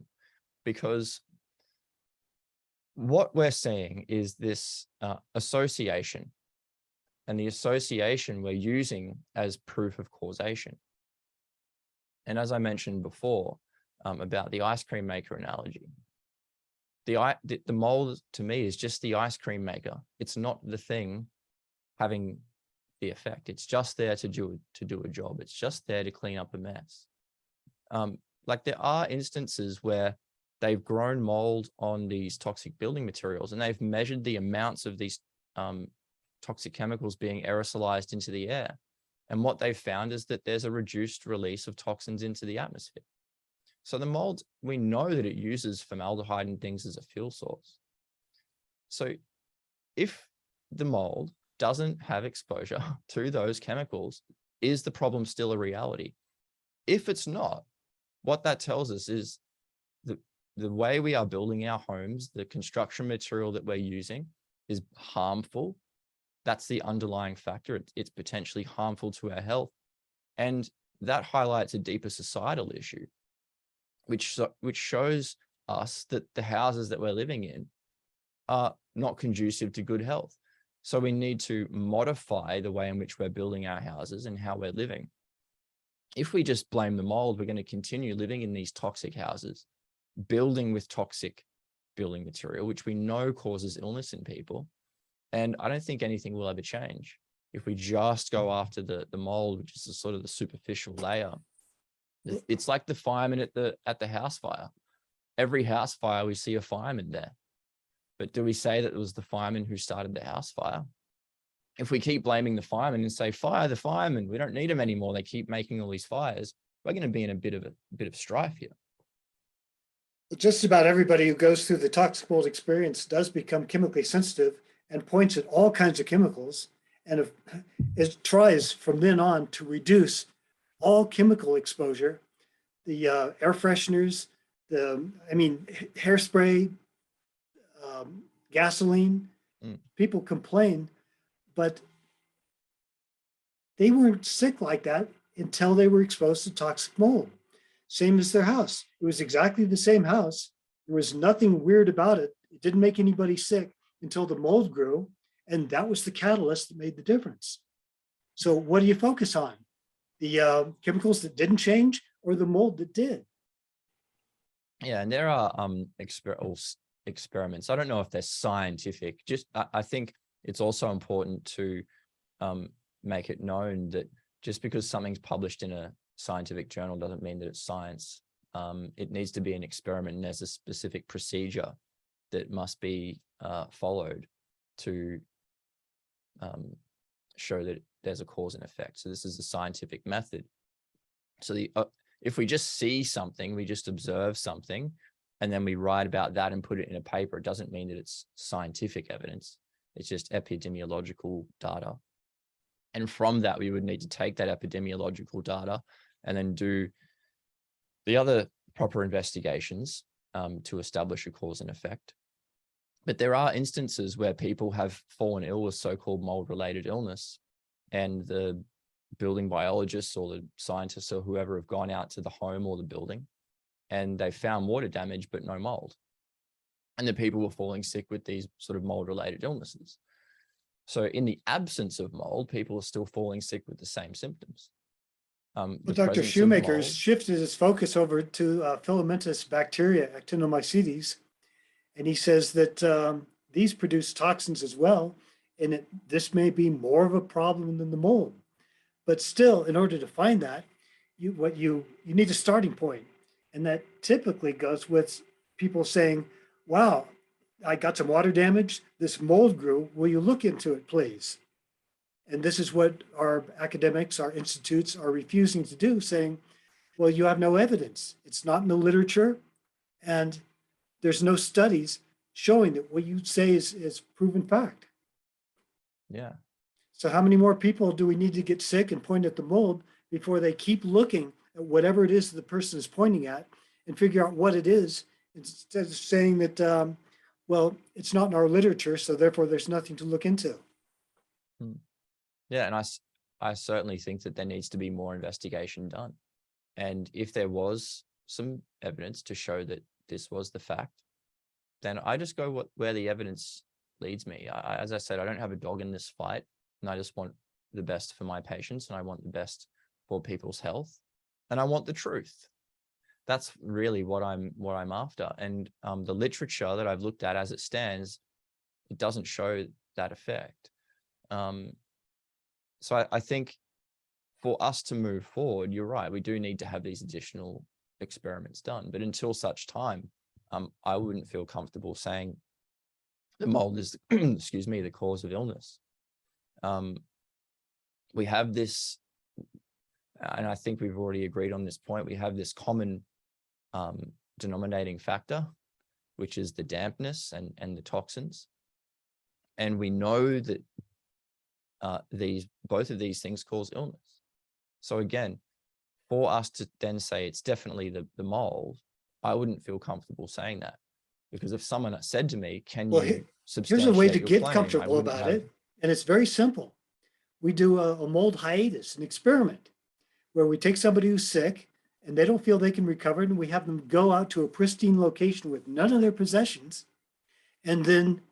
because what we're seeing is this association, and the association we're using as proof of causation. And as I mentioned before, about the ice cream maker analogy, the mold to me is just the ice cream maker. It's not the thing having the effect. It's just there to do a job. It's just there to clean up a mess. Like there are instances where they've grown mold on these toxic building materials, and they've measured the amounts of these toxic chemicals being aerosolized into the air. And what they've found is that there's a reduced release of toxins into the atmosphere. So the mold, we know that it uses formaldehyde and things as a fuel source. So if the mold doesn't have exposure to those chemicals, is the problem still a reality? If it's not, what that tells us is the way we are building our homes, the construction material that we're using is harmful. That's the underlying factor. It's potentially harmful to our health. And that highlights a deeper societal issue, which shows us that the houses that we're living in are not conducive to good health. So we need to modify the way in which we're building our houses and how we're living. If we just blame the mold, we're going to continue living in these toxic houses, building with toxic building material, which we know causes illness in people. And I don't think anything will ever change if we just go after the mold, which is sort of the superficial layer. It's like the fireman at the house fire. Every house fire, we see a fireman there. But do we say that it was the fireman who started the house fire? If we keep blaming the fireman and say, fire the fireman, we don't need them anymore, they keep making all these fires, we're going to be in a bit of strife here. Just about everybody who goes through the toxic mold experience does become chemically sensitive and points at all kinds of chemicals. And it tries from then on to reduce all chemical exposure, the air fresheners, hairspray, gasoline. People complain, but they weren't sick like that until they were exposed to toxic mold. Same as their house. It was exactly the same house. There was nothing weird about it. It didn't make anybody sick until the mold grew. And that was the catalyst that made the difference. So what do you focus on? The chemicals that didn't change or the mold that did? Yeah, and there are experiments. I don't know if they're scientific. I think it's also important to make it known that just because something's published in a scientific journal doesn't mean that it's science. It needs to be an experiment, and there's a specific procedure that must be followed to show that there's a cause and effect. So this is a scientific method. So if we just see something, we just observe something, and then we write about that and put it in a paper, it doesn't mean that it's scientific evidence. It's just epidemiological data. And from that, we would need to take that epidemiological data and then do the other proper investigations to establish a cause and effect. But there are instances where people have fallen ill with so-called mold-related illness, and the building biologists or the scientists or whoever have gone out to the home or the building, and they found water damage but no mold. And the people were falling sick with these sort of mold-related illnesses. So in the absence of mold, people are still falling sick with the same symptoms. But Dr. Shoemaker has shifted his focus over to filamentous bacteria, actinomycetes, and he says that these produce toxins as well, and this may be more of a problem than the mold. But still, in order to find that, you need a starting point, and that typically goes with people saying, "Wow, I got some water damage. This mold grew. Will you look into it, please?" And this is what our academics, our institutes are refusing to do, saying, well, you have no evidence. It's not in the literature, and there's no studies showing that what you say is proven fact. Yeah. So how many more people do we need to get sick and point at the mold before they keep looking at whatever it is the person is pointing at and figure out what it is, instead of saying that, well, it's not in our literature, so therefore there's nothing to look into. Yeah, and I certainly think that there needs to be more investigation done. And if there was some evidence to show that this was the fact, then I just go where the evidence leads me. As I said, I don't have a dog in this fight, and I just want the best for my patients, and I want the best for people's health, and I want the truth. That's really what I'm after. And the literature that I've looked at as it stands, it doesn't show that effect. So I think for us to move forward, you're right, we do need to have these additional experiments done. But until such time, I wouldn't feel comfortable saying the mold is, excuse me, the cause of illness. We have this, and I think we've already agreed on this point, we have this common denominating factor, which is the dampness and the toxins. And we know that both of these things cause illness. So again, for us to then say it's definitely the mold, I wouldn't feel comfortable saying that, because if someone said to me, "Can you substantiate Here's a way to your get claim?" comfortable about it, and it's very simple. We do a mold hiatus, an experiment, where we take somebody who's sick and they don't feel they can recover, and we have them go out to a pristine location with none of their possessions, and then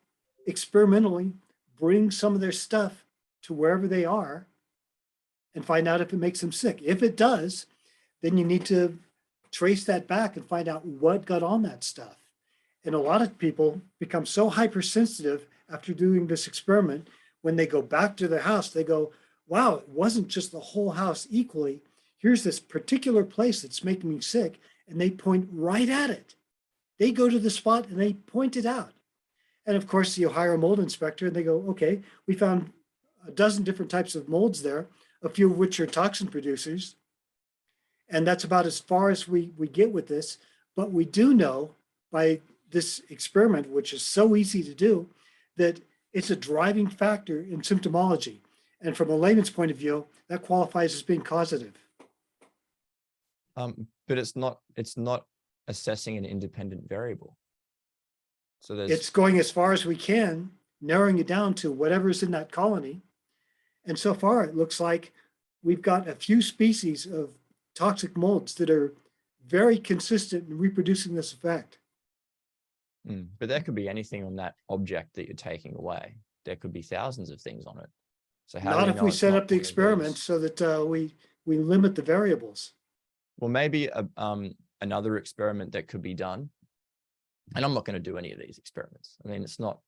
experimentally bring some of their stuff to wherever they are and find out if it makes them sick. If it does, then you need to trace that back and find out what got on that stuff. And a lot of people become so hypersensitive after doing this experiment, when they go back to their house, they go, wow, it wasn't just the whole house equally. Here's this particular place that's making me sick, and they point right at it. They go to the spot and they point it out. And of course, you hire a mold inspector and they go, okay, we found a dozen different types of molds there, a few of which are toxin producers. And that's about as far as we get with this. But we do know by this experiment, which is so easy to do, that it's a driving factor in symptomology. And from a layman's point of view, that qualifies as being causative. But it's not assessing an independent variable. So it's going as far as we can, narrowing it down to whatever's in that colony. And so far, it looks like we've got a few species of toxic molds that are very consistent in reproducing this effect. But there could be anything on that object that you're taking away. There could be thousands of things on it. So how not if we set up the experiment so that we limit the variables. Well, maybe another experiment that could be done. And I'm not going to do any of these experiments. I mean, it's not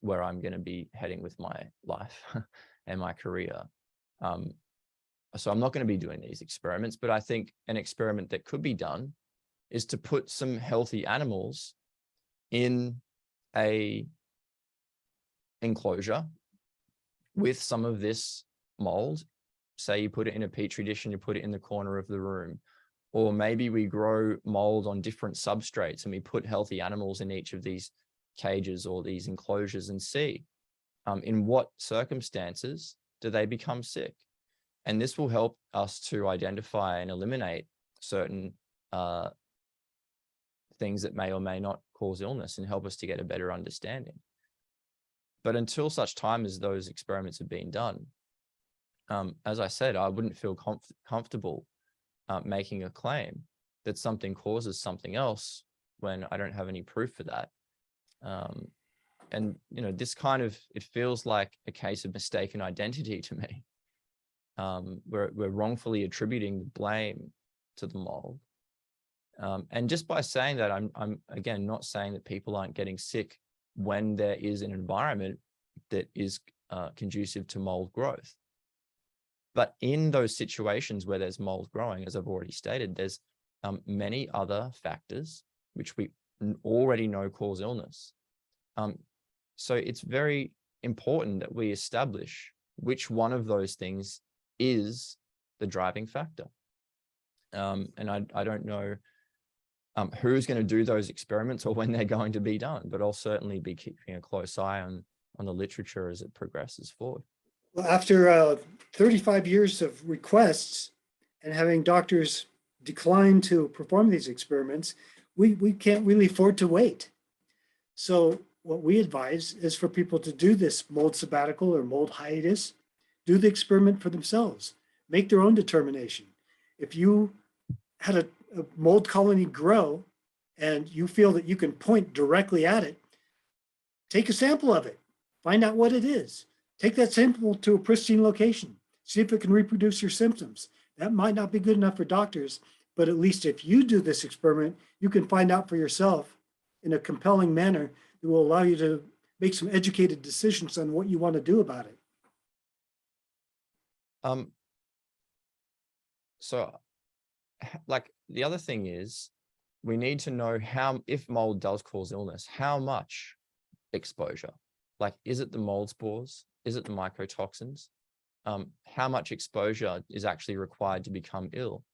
where I'm going to be heading with my life and my career. So I'm not going to be doing these experiments, but I think an experiment that could be done is to put some healthy animals in a enclosure with some of this mold. Say you put it in a petri dish and you put it in the corner of the room. Or maybe we grow mold on different substrates and we put healthy animals in each of these cages or these enclosures and see in what circumstances do they become sick. And this will help us to identify and eliminate certain things that may or may not cause illness and help us to get a better understanding. But until such time as those experiments have been done, as I said, I wouldn't feel comfortable making a claim that something causes something else when I don't have any proof for that. And, you know, this kind of, it feels like a case of mistaken identity to me. We're wrongfully attributing the blame to the mold. And just by saying that, I'm again not saying that people aren't getting sick when there is an environment that is conducive to mold growth. But in those situations where there's mold growing, as I've already stated, there's many other factors which we already know cause illness. So it's very important that we establish which one of those things is the driving factor. And I don't know who's going to do those experiments or when they're going to be done, but I'll certainly be keeping a close eye on the literature as it progresses forward. Well, after 35 years of requests and having doctors decline to perform these experiments, we can't really afford to wait. So what we advise is for people to do this mold sabbatical or mold hiatus, do the experiment for themselves, make their own determination. If you had a mold colony grow and you feel that you can point directly at it, take a sample of it, find out what it is. Take that sample to a pristine location, see if it can reproduce your symptoms. That might not be good enough for doctors, but at least if you do this experiment, you can find out for yourself in a compelling manner that will allow you to make some educated decisions on what you want to do about it. So like the other thing is we need to know how, if mold does cause illness, how much exposure, like, is it the mold spores? Is it the mycotoxins? How much exposure is actually required to become ill?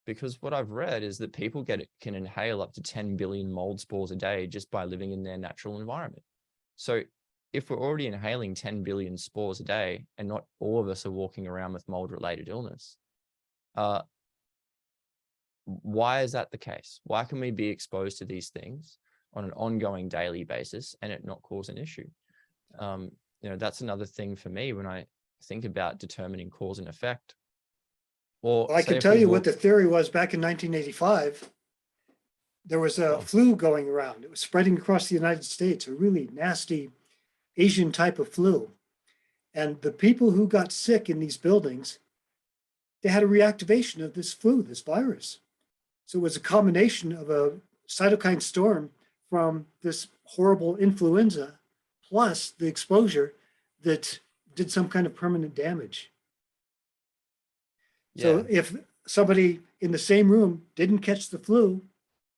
Because what I've read is that people can inhale up to 10 billion mold spores a day just by living in their natural environment. So if we're already inhaling 10 billion spores a day and not all of us are walking around with mold-related illness, why is that the case? Why can we be exposed to these things on an ongoing daily basis and it not cause an issue? That's another thing for me when I think about determining cause and effect. Or well, I can tell you what the theory was back in 1985. There was a flu going around. It was spreading across the United States, a really nasty Asian type of flu. And the people who got sick in these buildings, they had a reactivation of this flu, this virus. So it was a combination of a cytokine storm from this horrible influenza plus the exposure that did some kind of permanent damage. Yeah. So if somebody in the same room didn't catch the flu,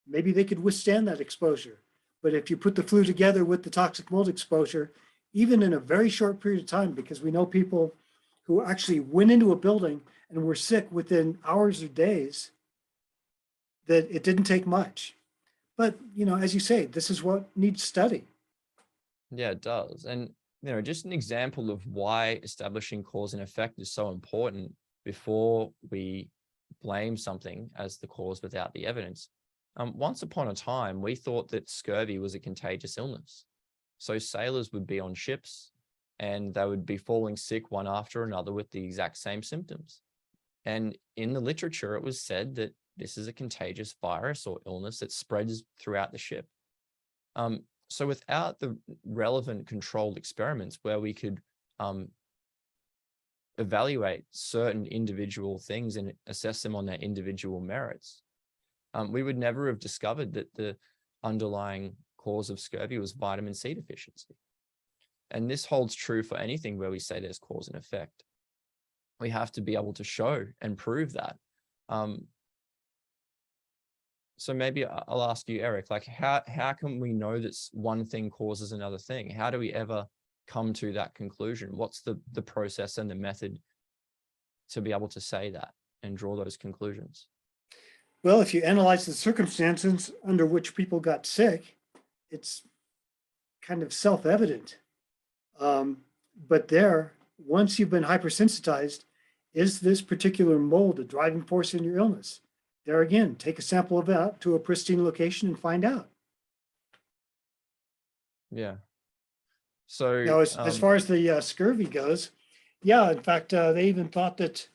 maybe they could withstand that exposure. But if you put the flu together with the toxic mold exposure, even in a very short period of time, because we know people who actually went into a building and were sick within hours or days, that it didn't take much. But, as you say, this is what needs study. Yeah, it does. And, just an example of why establishing cause and effect is so important before we blame something as the cause without the evidence. Once upon a time, we thought that scurvy was a contagious illness. So sailors would be on ships and they would be falling sick one after another with the exact same symptoms. And in the literature, it was said that this is a contagious virus or illness that spreads throughout the ship. So without the relevant controlled experiments where we could evaluate certain individual things and assess them on their individual merits, we would never have discovered that the underlying cause of scurvy was vitamin C deficiency. And this holds true for anything where we say there's cause and effect. We have to be able to show and prove that. So maybe I'll ask you, Eric, like how can we know that one thing causes another thing? How do we ever come to that conclusion? What's the process and the method to be able to say that and draw those conclusions? Well, if you analyze the circumstances under which people got sick, it's kind of self-evident. But once you've been hypersensitized, is this particular mold a driving force in your illness? There again, take a sample of it to a pristine location and find out. Yeah. So now, as far as the scurvy goes, yeah, in fact, they even thought that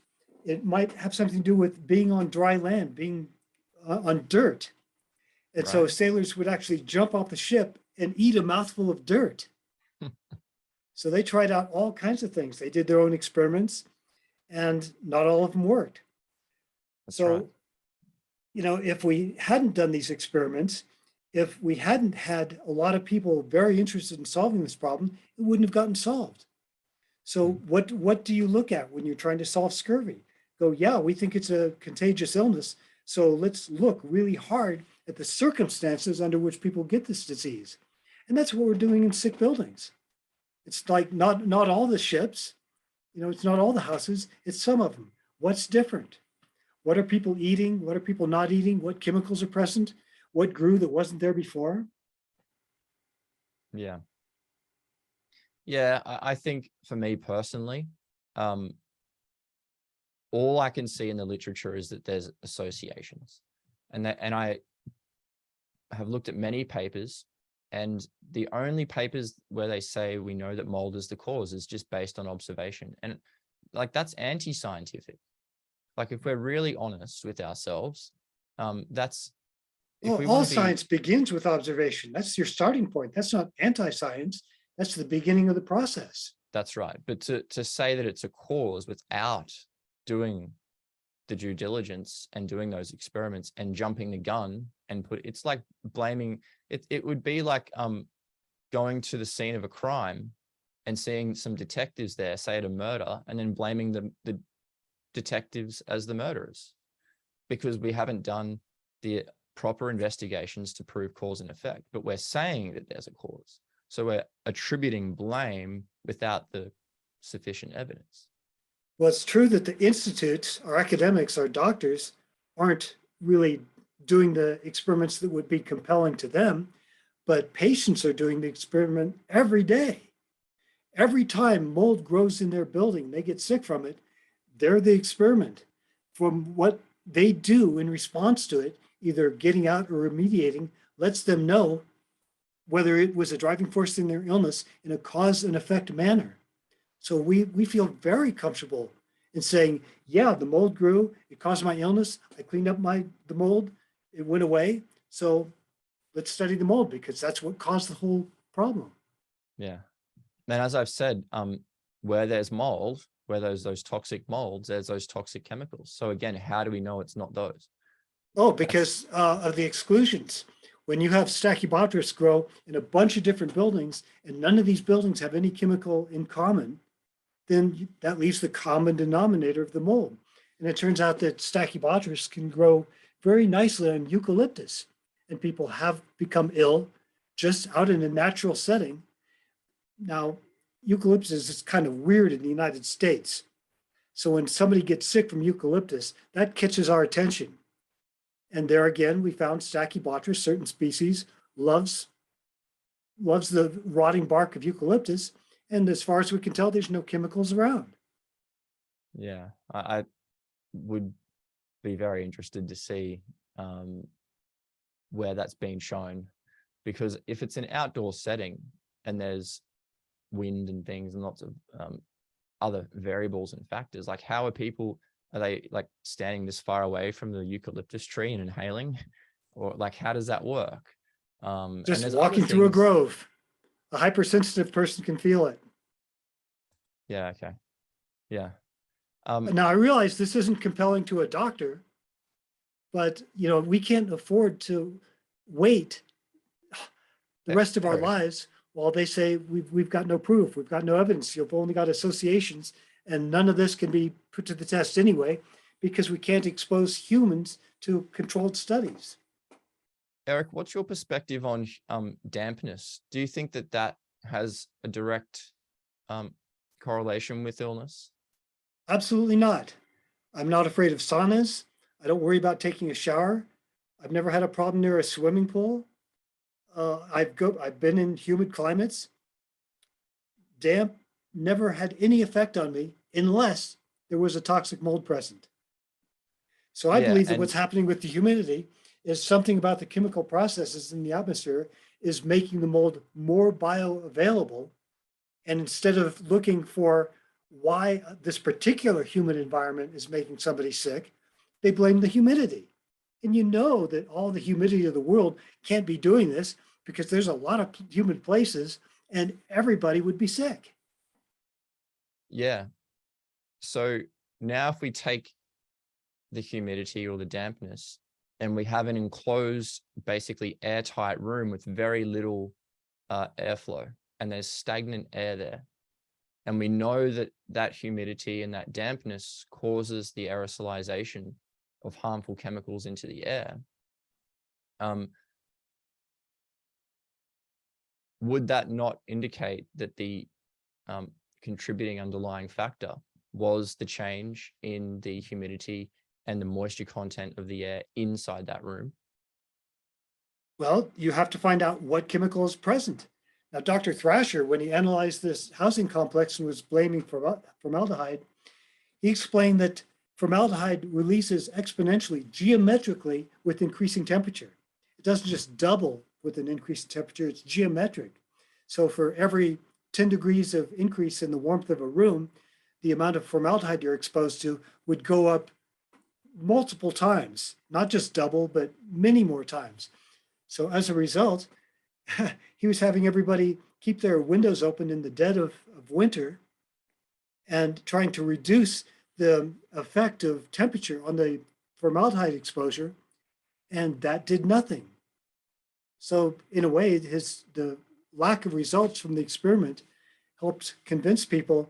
it might have something to do with being on dry land, being on dirt. And so sailors would actually jump off the ship and eat a mouthful of dirt. So they tried out all kinds of things. They did their own experiments and not all of them worked. That's so right. If we hadn't done these experiments, if we hadn't had a lot of people very interested in solving this problem, it wouldn't have gotten solved. So what do you look at when you're trying to solve scurvy? Go, yeah, we think it's a contagious illness. So let's look really hard at the circumstances under which people get this disease. And that's what we're doing in sick buildings. It's like not all the ships, it's not all the houses, it's some of them. What's different? What are people eating? What are people not eating? What chemicals are present? What grew that wasn't there before? Yeah. Yeah, I think for me personally, all I can see in the literature is that there's associations, and I have looked at many papers, and the only papers where they say we know that mold is the cause is just based on observation. And like, that's anti-scientific. Like, if we're really honest with ourselves, that's, if Well, we all want to be, science begins with observation. That's your starting point. That's not anti-science. That's the beginning of the process. that's right. But to say that it's a cause without doing the due diligence and doing those experiments and jumping the gun and it's like blaming it. It would be like going to the scene of a crime and seeing some detectives there, say at a murder, and then blaming the detectives as the murderers, because we haven't done the proper investigations to prove cause and effect. But we're saying that there's a cause, so we're attributing blame without the sufficient evidence. Well, it's true that the institutes, our academics, our doctors aren't really doing the experiments that would be compelling to them, but patients are doing the experiment every day. Every time mold grows in their building, they get sick from it, they're the experiment. From what they do in response to it, either getting out or remediating, lets them know whether it was a driving force in their illness in a cause and effect manner. So we feel very comfortable in saying, yeah, the mold grew, it caused my illness, I cleaned up the mold, it went away. So let's study the mold because that's what caused the whole problem. Yeah. And as I've said, where there's mold, where there's those toxic molds, there's those toxic chemicals. So again, how do we know it's not those? Oh, because of the exclusions. When you have Stachybotrys grow in a bunch of different buildings and none of these buildings have any chemical in common, then that leaves the common denominator of the mold. And it turns out that Stachybotrys can grow very nicely on eucalyptus, and people have become ill just out in a natural setting. Now, eucalyptus is kind of weird in the United States. So when somebody gets sick from eucalyptus, that catches our attention. And there again, we found Stachybotrys, certain species, loves the rotting bark of eucalyptus. And as far as we can tell, there's no chemicals around. Yeah, I would be very interested to see where that's been shown, because if it's an outdoor setting and there's wind and things and lots of other variables and factors, like how are they like standing this far away from the eucalyptus tree and inhaling, or like how does that work? Just walking through a grove, a hypersensitive person can feel it. Yeah. Okay. Yeah. Now I realize this isn't compelling to a doctor, but we can't afford to wait the rest of our lives while they say we've got no proof, we've got no evidence, you've only got associations, and none of this can be put to the test anyway, because we can't expose humans to controlled studies. Eric, what's your perspective on dampness? Do you think that has a direct correlation with illness? Absolutely not. I'm not afraid of saunas. I don't worry about taking a shower. I've never had a problem near a swimming pool. I've been in humid climates. Damp never had any effect on me unless there was a toxic mold present. So I believe that what's happening with the humidity is something about the chemical processes in the atmosphere is making the mold more bioavailable. And instead of looking for why this particular humid environment is making somebody sick, they blame the humidity. And you know that all the humidity of the world can't be doing this, because there's a lot of humid places and everybody would be sick. Yeah. So now if we take the humidity or the dampness and we have an enclosed, basically airtight room with very little airflow, and there's stagnant air there, and we know that humidity and that dampness causes the aerosolization of harmful chemicals into the air, would that not indicate that the contributing underlying factor was the change in the humidity and the moisture content of the air inside that room? Well, you have to find out what chemical is present. Now, Dr. Thrasher, when he analyzed this housing complex and was blaming formaldehyde, he explained that formaldehyde releases exponentially, geometrically, with increasing temperature. It doesn't just double with an increase in temperature, it's geometric. So for every 10 degrees of increase in the warmth of a room, the amount of formaldehyde you're exposed to would go up multiple times, not just double, but many more times. So as a result, he was having everybody keep their windows open in the dead of winter and trying to reduce the effect of temperature on the formaldehyde exposure, and that did nothing. So in a way, the lack of results from the experiment helped convince people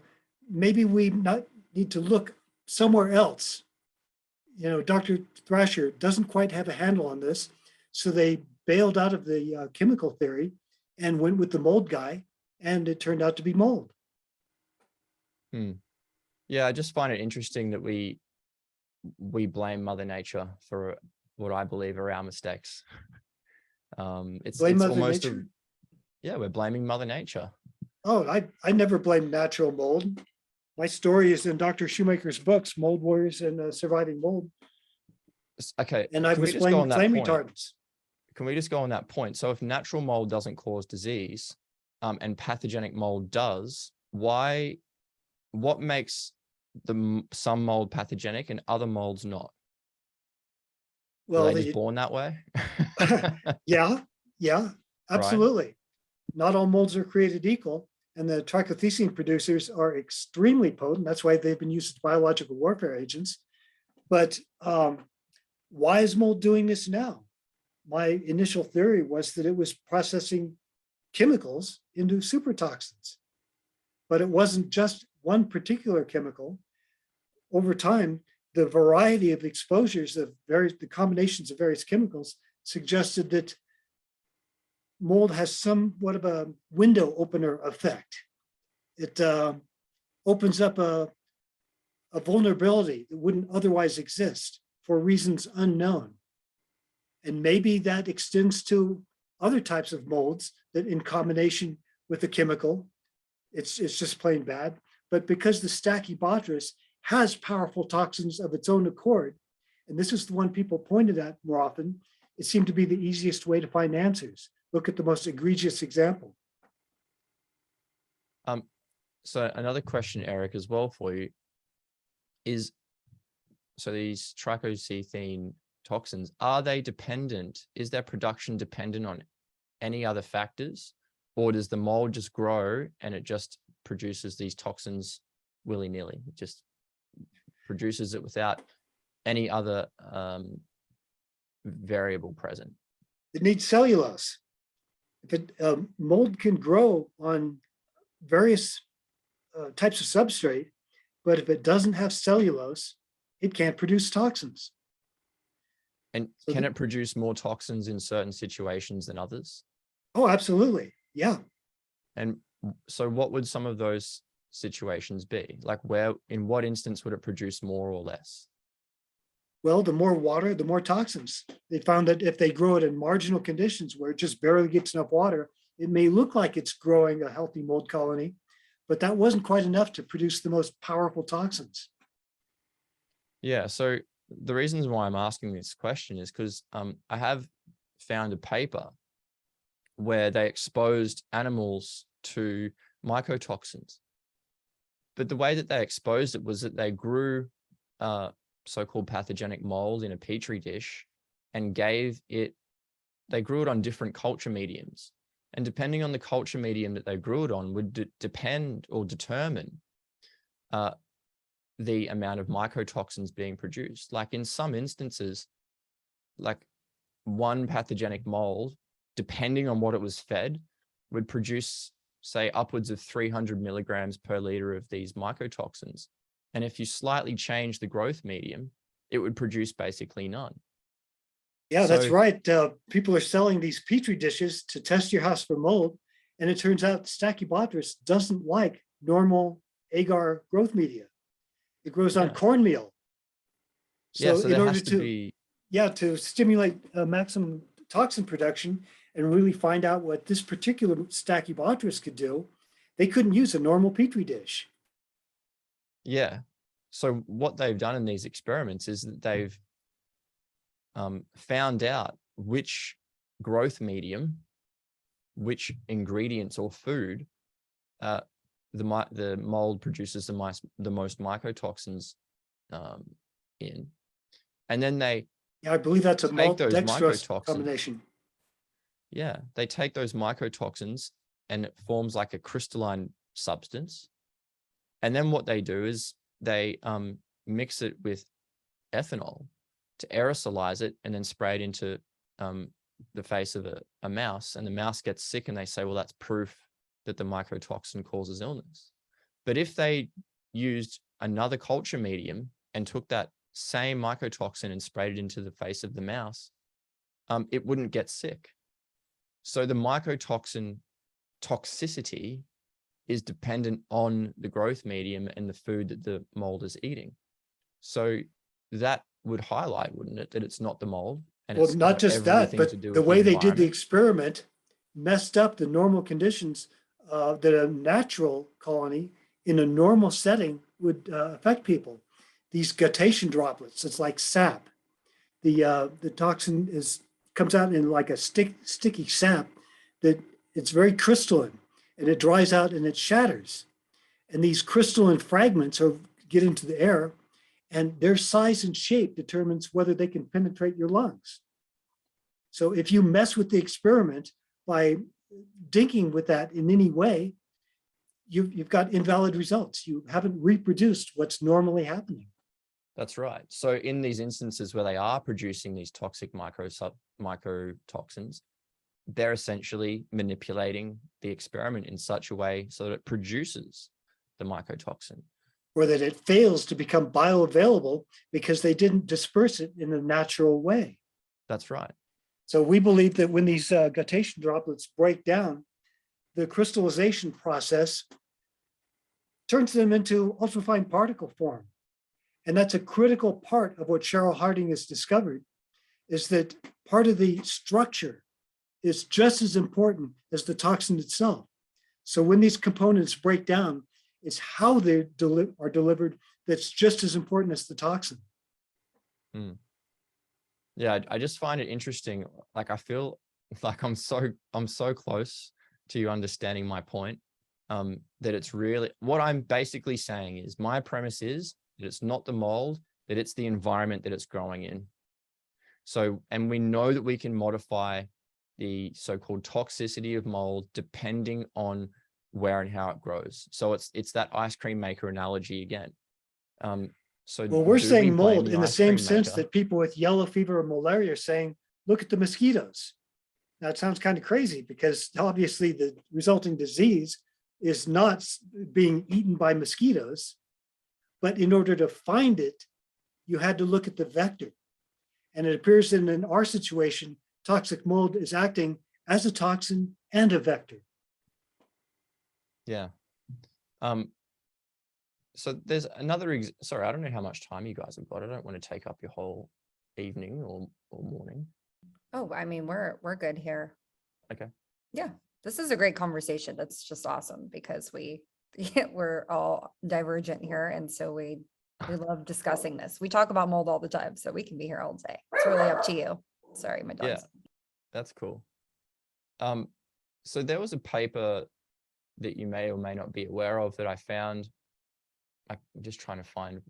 maybe we not need to look somewhere else. You know, Dr. Thrasher doesn't quite have a handle on this, so they bailed out of the chemical theory and went with the mold guy, and it turned out to be mold. Yeah, I just find it interesting that we blame Mother Nature for what I believe are our mistakes. It's almost we're blaming Mother Nature. Oh, I never blame natural mold. My story is in Dr. Shoemaker's books, Mold Warriors and Surviving Mold. Okay, and I've explained flame retardants. Can we just go on that point? So if natural mold doesn't cause disease, and pathogenic mold does, what makes some mold pathogenic and other molds not? Well, are they just born that way? yeah, absolutely. Right. Not all molds are created equal, and the trichothecene producers are extremely potent. That's why they've been used as biological warfare agents. But why is mold doing this now? My initial theory was that it was processing chemicals into supertoxins, but it wasn't just one particular chemical. Over time, the variety of exposures of the combinations of various chemicals suggested that mold has somewhat of a window opener effect. It opens up a vulnerability that wouldn't otherwise exist for reasons unknown. And maybe that extends to other types of molds that in combination with the chemical, it's just plain bad. But because the Stachybotrys has powerful toxins of its own accord, and this is the one people pointed at more often, it seemed to be the easiest way to find answers. Look at the most egregious example. So another question, Eric, as well for you is, so these trichothecene toxins, are they dependent? Is their production dependent on any other factors, or does the mold just grow and it just produces these toxins willy-nilly? It just produces it without any other variable present? It needs cellulose. If mold can grow on various types of substrate, but if it doesn't have cellulose, it can't produce toxins. And can it produce more toxins in certain situations than others? Oh, absolutely. Yeah. And so what would some of those situations be? Like in what instance would it produce more or less? Well, the more water, the more toxins. They found that if they grow it in marginal conditions where it just barely gets enough water, it may look like it's growing a healthy mold colony, but that wasn't quite enough to produce the most powerful toxins. Yeah, so the reasons why I'm asking this question is because I have found a paper where they exposed animals to mycotoxins. But the way that they exposed it was that they grew so-called pathogenic mold in a petri dish and they grew it on different culture mediums. And depending on the culture medium that they grew it on would depend or determine the amount of mycotoxins being produced. Like in some instances, like one pathogenic mold, depending on what it was fed, would produce, say, upwards of 300 milligrams per liter of these mycotoxins. And if you slightly change the growth medium, it would produce basically none. Yeah, that's right. People are selling these petri dishes to test your house for mold. And it turns out Stachybotrys doesn't like normal agar growth media. It grows on cornmeal. So in order to stimulate maximum toxin production and really find out what this particular Stachybotrys could do, they couldn't use a normal Petri dish. Yeah. So what they've done in these experiments is that they've found out which growth medium, which ingredients or food the mold produces the most mycotoxins in. And then they I believe that's a take those malt-dextrose mycotoxins. combination. Yeah, they take those mycotoxins and it forms like a crystalline substance. And then what they do is they mix it with ethanol to aerosolize it and then spray it into the face of a mouse, and the mouse gets sick, and they say, well, that's proof that the mycotoxin causes illness. But if they used another culture medium and took that same mycotoxin and sprayed it into the face of the mouse, it wouldn't get sick. So the mycotoxin toxicity is dependent on the growth medium and the food that the mold is eating. So that would highlight, wouldn't it, that it's not the mold? And Well, it's not just that, but the way they did the experiment messed up the normal conditions that a natural colony in a normal setting would affect people. These guttation droplets, it's like sap. The toxin comes out in like a sticky sap that it's very crystalline, and it dries out and it shatters. And these crystalline fragments get into the air, and their size and shape determines whether they can penetrate your lungs. So if you mess with the experiment by dinking with that in any way, you've got invalid results. You haven't reproduced what's normally happening. That's right. So in these instances where they are producing these toxic mycotoxins, they're essentially manipulating the experiment in such a way so that it produces the mycotoxin. Or that it fails to become bioavailable because they didn't disperse it in a natural way. That's right. So we believe that when these guttation droplets break down, the crystallization process turns them into ultrafine particle form. And that's a critical part of what Cheryl Harding has discovered, is that part of the structure is just as important as the toxin itself. So when these components break down, it's how they are delivered that's just as important as the toxin. Mm. Yeah, I just find it interesting. Like, I feel like I'm so close to you understanding my point, that it's really, what I'm basically saying is, my premise is that it's not the mold, that it's the environment that it's growing in. So, and we know that we can modify the so-called toxicity of mold depending on where and how it grows. So it's that ice cream maker analogy again. So well, we're saying mold in the same sense maker? that people with yellow fever or malaria are saying, look at the mosquitoes. Now it sounds kind of crazy because obviously the resulting disease is not being eaten by mosquitoes, but in order to find it, you had to look at the vector. And it appears that in our situation, toxic mold is acting as a toxin and a vector. Yeah. So there's another, sorry, I don't know how much time you guys have got. I don't want to take up your whole evening or morning. Oh, I mean, we're good here. Okay. Yeah, this is a great conversation. That's just awesome because we're all divergent here. And so we love discussing this. We talk about mold all the time, so we can be here all day. It's really up to you. Sorry, my dog's. Yeah, that's cool. So there was a paper that you may or may not be aware of that I found. I'm just trying to find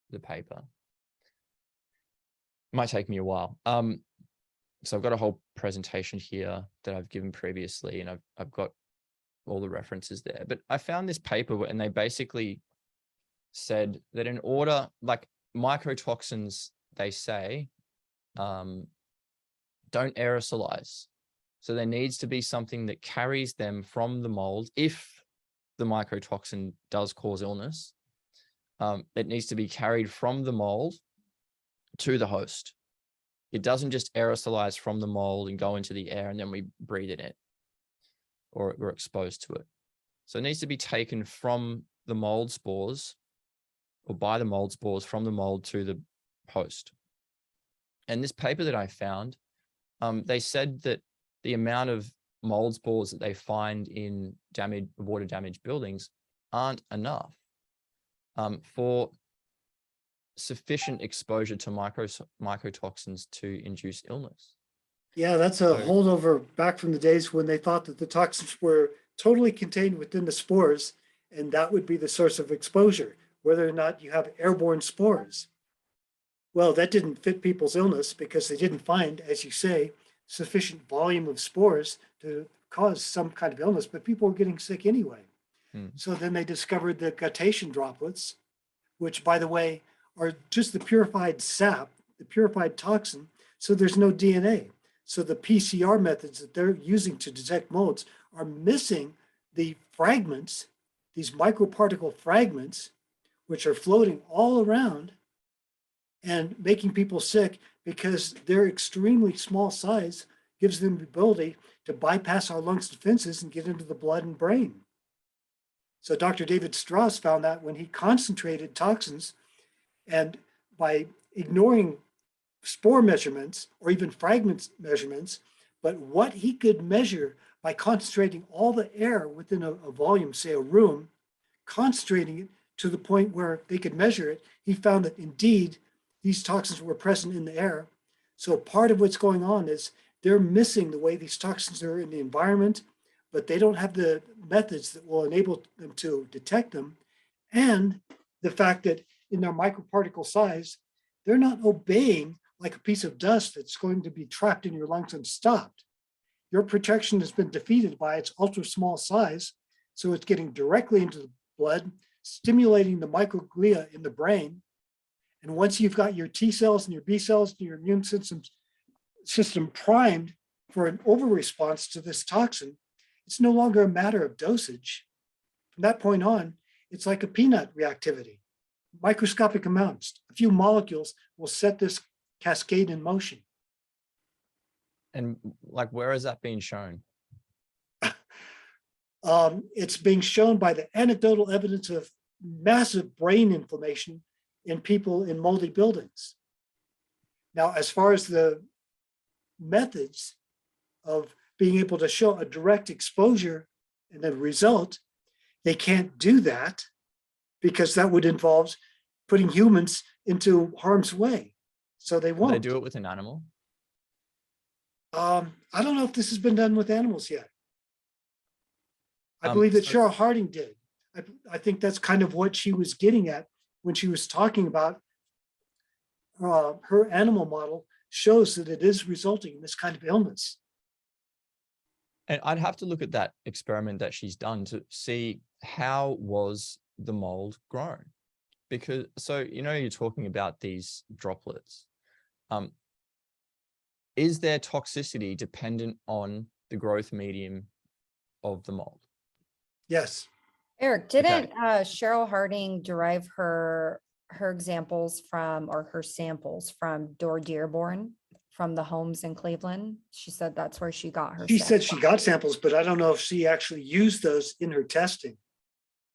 the paper. It might take me a while. So I've got a whole presentation here that I've given previously, and I've got all the references there. But I found this paper, and they basically said that in order, like, mycotoxins, they say, don't aerosolize. So there needs to be something that carries them from the mold. If the mycotoxin does cause illness, it needs to be carried from the mold to the host. It doesn't just aerosolize from the mold and go into the air and then we breathe it in or we're exposed to it. So it needs to be taken from the mold spores or by the mold spores from the mold to the host. And this paper that I found they said that the amount of mold spores that they find in water damaged buildings aren't enough for sufficient exposure to mycotoxins to induce illness. Yeah, that's a holdover back from the days when they thought that the toxins were totally contained within the spores, and that would be the source of exposure, whether or not you have airborne spores. Well, that didn't fit people's illness because they didn't find, as you say, sufficient volume of spores to cause some kind of illness, but people were getting sick anyway. So then they discovered the Causation droplets, which, by the way, are just the purified sap, the purified toxin, so there's no DNA. So the PCR methods that they're using to detect molds are missing the fragments, these microparticle fragments, which are floating all around and making people sick because their extremely small size gives them the ability to bypass our lungs' defenses and get into the blood and brain. So Dr. David Strauss found that when he concentrated toxins, and by ignoring spore measurements or even fragments measurements, but what he could measure by concentrating all the air within a volume, say a room, concentrating it to the point where they could measure it, he found that indeed these toxins were present in the air. So part of what's going on is they're missing the way these toxins are in the environment, but they don't have the methods that will enable them to detect them. And the fact that in their microparticle size, they're not obeying like a piece of dust that's going to be trapped in your lungs and stopped. Your protection has been defeated by its ultra small size. So it's getting directly into the blood, stimulating the microglia in the brain. And once you've got your T cells and your B cells and your immune system primed for an over-response to this toxin, it's no longer a matter of dosage. From that point on, it's like a peanut reactivity. Microscopic amounts, a few molecules will set this cascade in motion. And like, where is that being shown? It's being shown by the anecdotal evidence of massive brain inflammation in people in moldy buildings. Now, as far as the methods of being able to show a direct exposure and the result, they can't do that because that would involve putting humans into harm's way. So they won't. They do it with an animal? I don't know if this has been done with animals yet. I believe that Cheryl Harding did. I think that's kind of what she was getting at when she was talking about her animal model shows that it is resulting in this kind of illness. And I'd have to look at that experiment that she's done to see how was the mold grown. Because, so, you know, you're talking about these droplets. Is their toxicity dependent on the growth medium of the mold? Yes. Eric, didn't Cheryl Harding derive her examples from, or her samples from Dearborn, from the homes in Cleveland? She said that's where she got her. She said she got samples, but I don't know if she actually used those in her testing.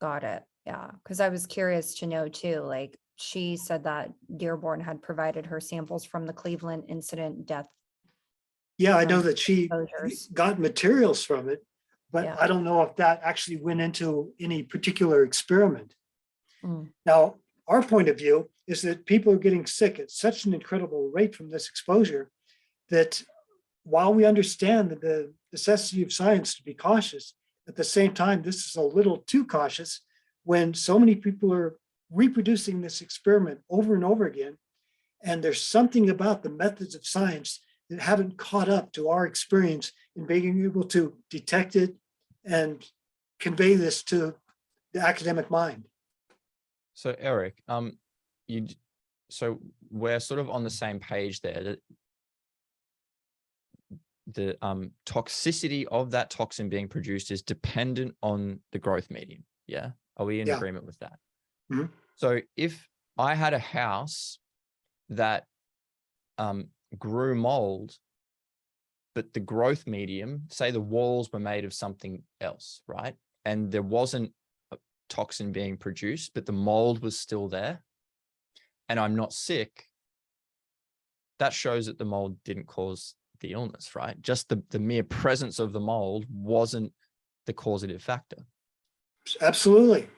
Got it. Yeah, because I was curious to know too. Like, she said that Dearborn had provided her samples from the Cleveland incident death. Yeah, I know that she exposures. got materials from it, but Yeah. I don't know if that actually went into any particular experiment. Mm. Now, our point of view is that people are getting sick at such an incredible rate from this exposure that while we understand that the necessity of science to be cautious, at the same time, this is a little too cautious when so many people are reproducing this experiment over and over again. And there's something about the methods of science that haven't caught up to our experience in being able to detect it and convey this to the academic mind. So Eric, so we're sort of on the same page there. That the toxicity of that toxin being produced is dependent on the growth medium. Yeah, are we in agreement with that? Mm-hmm. So if I had a house that grew mold, but the growth medium, say the walls were made of something else, right? And there wasn't a toxin being produced, but the mold was still there, and I'm not sick, that shows that the mold didn't cause the illness, right? Just the mere presence of the mold wasn't the causative factor. Absolutely.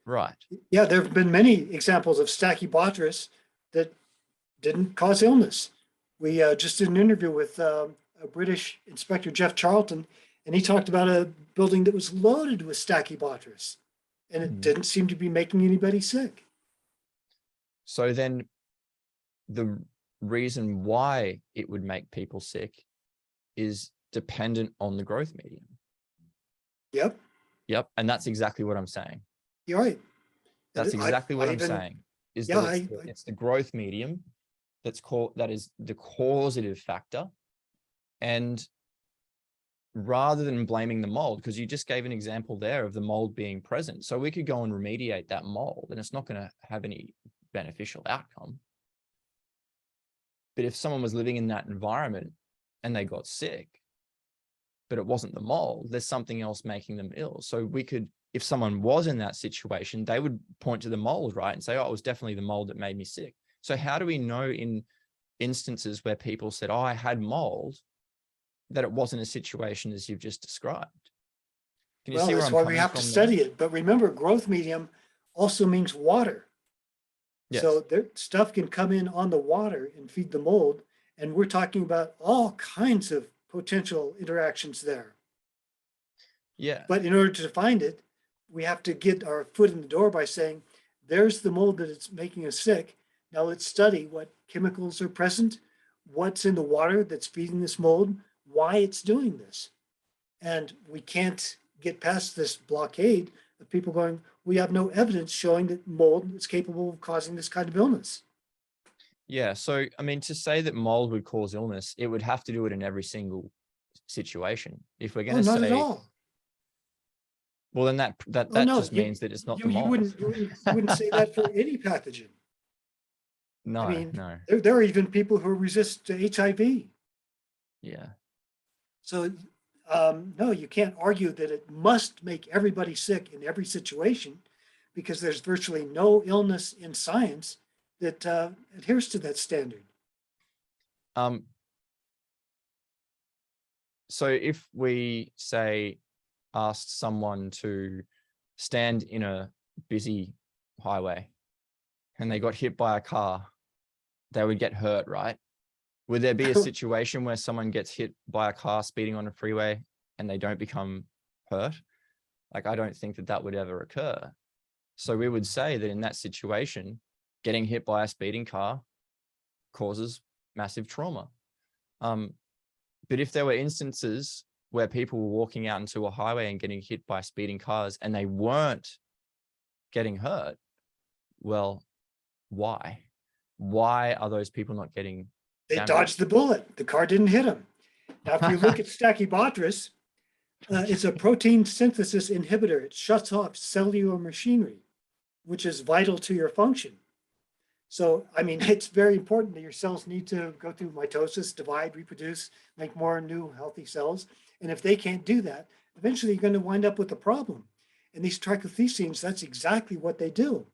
Right. Yeah, there have been many examples of Stachybotrys that didn't cause illness. We just did an interview with a British inspector, Jeff Charlton, and he talked about a building that was loaded with Stachybotrys, and it didn't seem to be making anybody sick. So then the reason why it would make people sick is dependent on the growth medium. Yep. Yep. And that's exactly what I'm saying. You're right. That's exactly what I'm saying. Is that it's the growth medium that is the causative factor. And rather than blaming the mold, because you just gave an example there of the mold being present. So we could go and remediate that mold and it's not going to have any beneficial outcome. But if someone was living in that environment and they got sick, but it wasn't the mold, there's something else making them ill. So we could, if someone was in that situation, they would point to the mold, right? And say, oh, it was definitely the mold that made me sick. So how do we know in instances where people said, oh, I had mold, that it wasn't a situation as you've just described? Can you see where that's I'm why coming we have to from study there? it. But remember, growth medium also means water. Yes. So stuff can come in on the water and feed the mold. And we're talking about all kinds of potential interactions there. Yeah. But in order to find it, we have to get our foot in the door by saying, there's the mold that it's making us sick. Now let's study what chemicals are present, what's in the water that's feeding this mold, why it's doing this. And we can't get past this blockade of people going, we have no evidence showing that mold is capable of causing this kind of illness. Yeah. So, I mean, to say that mold would cause illness, it would have to do it in every single situation. If we're going to not say, at all. well, then that just means that it's not the you mold. wouldn't say that for any pathogen. No, I mean, no. there are even people who resist HIV. Yeah. So no, you can't argue that it must make everybody sick in every situation, because there's virtually no illness in science that adheres to that standard. So if we say asked someone to stand in a busy highway and they got hit by a car, they would get hurt, right? Would there be a situation where someone gets hit by a car speeding on a freeway and they don't become hurt? Like, I don't think that would ever occur. So we would say that in that situation, getting hit by a speeding car causes massive trauma. But if there were instances where people were walking out into a highway and getting hit by speeding cars and they weren't getting hurt, well, why? Why are those people not getting They dodged the bullet. The car didn't hit them. Now, if you look at Stachybotrys, it's a protein synthesis inhibitor. It shuts off cellular machinery, which is vital to your function. So, I mean, it's very important that your cells need to go through mitosis, divide, reproduce, make more new healthy cells. And if they can't do that, eventually you're going to wind up with a problem. And these trichothecenes, that's exactly what they do.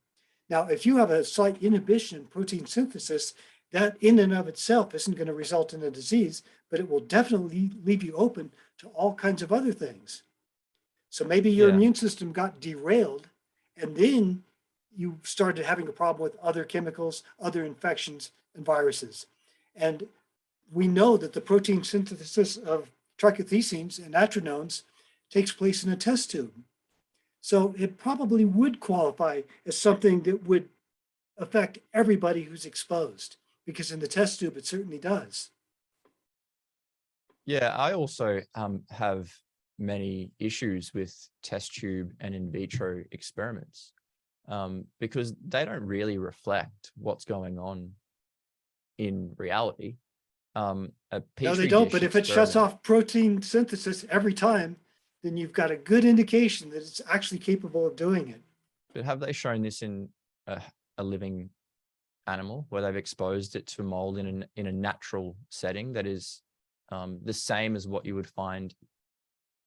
Now, if you have a slight inhibition in protein synthesis, that in and of itself isn't going to result in a disease, but it will definitely leave you open to all kinds of other things. So maybe your immune system got derailed, and then you started having a problem with other chemicals, other infections, and viruses. And we know that the protein synthesis of trichothecenes and natrinones takes place in a test tube. So it probably would qualify as something that would affect everybody who's exposed, because in the test tube, it certainly does. Yeah, I also have many issues with test tube and in vitro experiments. Because they don't really reflect what's going on in reality. No, they don't, but if it shuts off protein synthesis every time, then you've got a good indication that it's actually capable of doing it. But have they shown this in a living animal where they've exposed it to mold in a natural setting that is the same as what you would find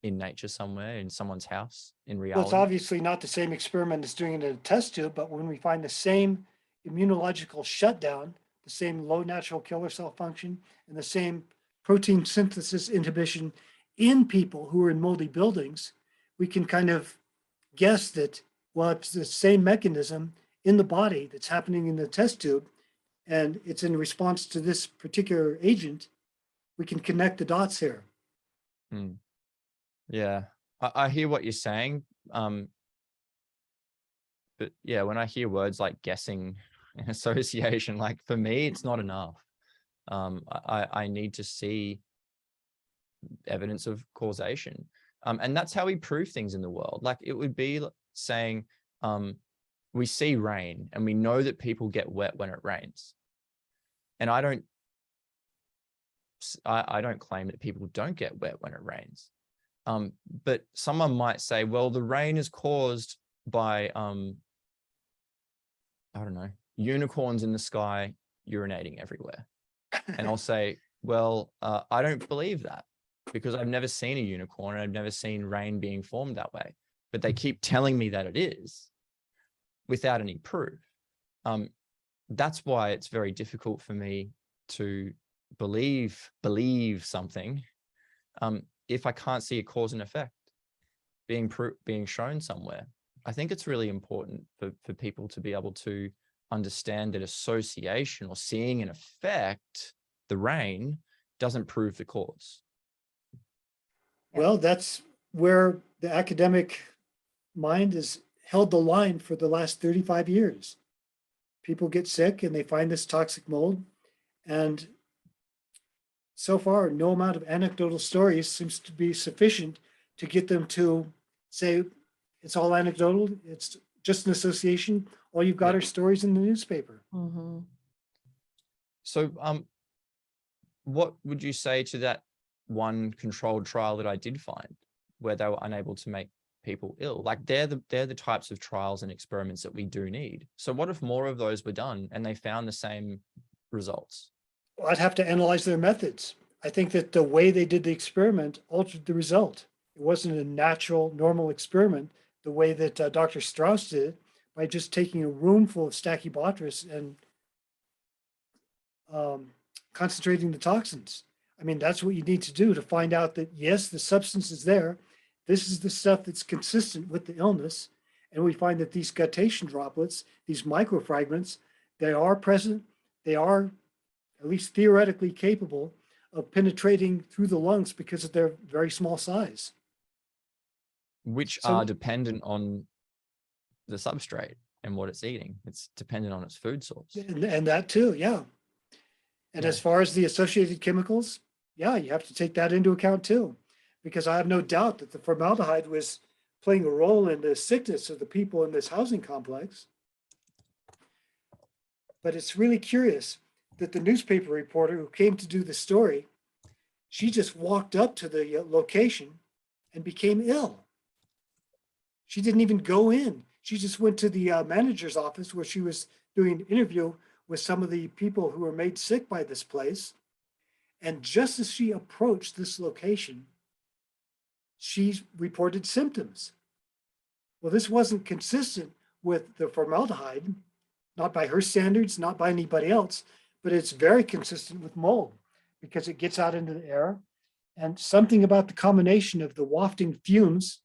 in nature somewhere in someone's house in reality? Well, it's obviously not the same experiment as doing it in a test tube, but when we find the same immunological shutdown, the same low natural killer cell function, and the same protein synthesis inhibition in people who are in moldy buildings, we can kind of guess that, well, it's the same mechanism in the body that's happening in the test tube, and it's in response to this particular agent. We can connect the dots here. Yeah, I hear what you're saying. But yeah, when I hear words like guessing and association, like for me, it's not enough. I need to see evidence of causation. And that's how we prove things in the world. Like it would be saying, we see rain and we know that people get wet when it rains. And I don't claim that people don't get wet when it rains. But someone might say, well, the rain is caused by, I don't know, unicorns in the sky urinating everywhere. And I'll say, well, I don't believe that because I've never seen a unicorn and I've never seen rain being formed that way. But they keep telling me that it is without any proof. That's why it's very difficult for me to believe something if I can't see a cause and effect being shown somewhere. I think it's really important for people to be able to understand that association or seeing an effect, the rain, doesn't prove the cause. Well, that's where the academic mind has held the line for the last 35 years. People get sick and they find this toxic mold, and so far, no amount of anecdotal stories seems to be sufficient to get them to say it's all anecdotal, it's just an association. All you've got are stories in the newspaper. Mm-hmm. So what would you say to that one controlled trial that I did find where they were unable to make people ill? Like they're the types of trials and experiments that we do need. So what if more of those were done and they found the same results? Well, I'd have to analyze their methods. I think that the way they did the experiment altered the result. It wasn't a natural, normal experiment the way that Dr. Strauss did it, by just taking a room full of Stachybotrys and concentrating the toxins. I mean, that's what you need to do to find out that, yes, the substance is there. This is the stuff that's consistent with the illness. And we find that these guttation droplets, these microfragments, they are present. They are at least theoretically capable of penetrating through the lungs because of their very small size. Which are dependent on the substrate and what it's eating. It's dependent on its food source. And that too, yeah. And as far as the associated chemicals, yeah, you have to take that into account too, because I have no doubt that the formaldehyde was playing a role in the sickness of the people in this housing complex. But it's really curious that the newspaper reporter who came to do the story, she just walked up to the location and became ill. She didn't even go in. She just went to the manager's office where she was doing an interview with some of the people who were made sick by this place. And just as she approached this location, she reported symptoms. Well, this wasn't consistent with the formaldehyde, not by her standards, not by anybody else, but it's very consistent with mold because it gets out into the air. And something about the combination of the wafting fumes,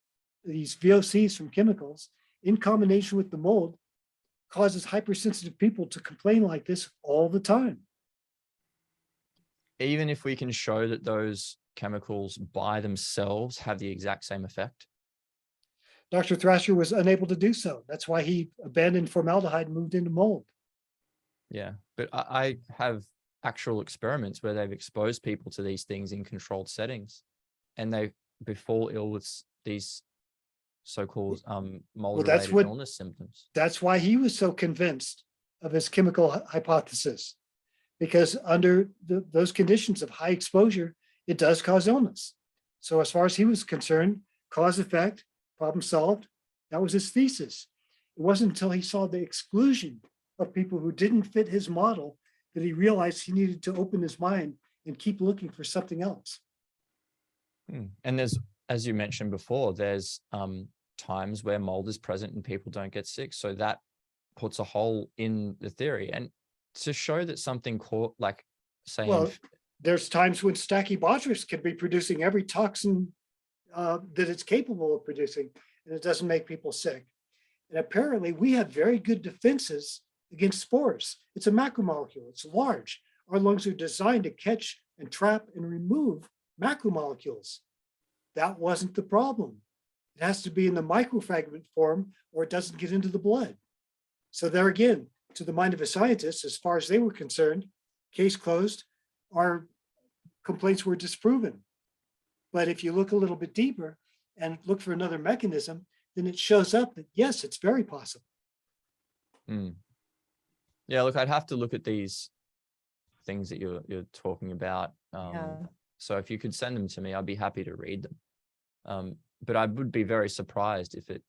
these VOCs from chemicals, in combination with the mold, causes hypersensitive people to complain like this all the time. Even if we can show that those chemicals by themselves have the exact same effect? Dr. Thrasher was unable to do so. That's why he abandoned formaldehyde and moved into mold. Yeah, but I have actual experiments where they've exposed people to these things in controlled settings and they fall ill with these so-called mold-related illness symptoms. That's why he was so convinced of his chemical hypothesis, because under those conditions of high exposure, it does cause illness. So as far as he was concerned, cause effect, problem solved, that was his thesis. It wasn't until he saw the exclusion of people who didn't fit his model that he realized he needed to open his mind and keep looking for something else. And there's, as you mentioned before, there's times where mold is present and people don't get sick. So that puts a hole in the theory. And to show that something like saying there's times when Stachybotrys can be producing every toxin that it's capable of producing, and it doesn't make people sick. And apparently we have very good defenses against spores. It's a macromolecule, it's large. Our lungs are designed to catch and trap and remove macromolecules. That wasn't the problem. It has to be in the microfragment form or it doesn't get into the blood. So there again, to the mind of a scientist, as far as they were concerned, case closed, our complaints were disproven. But if you look a little bit deeper and look for another mechanism, then it shows up that yes, it's very possible. Yeah, look, I'd have to look at these things that you're talking about. So if you could send them to me, I'd be happy to read them. But I would be very surprised if it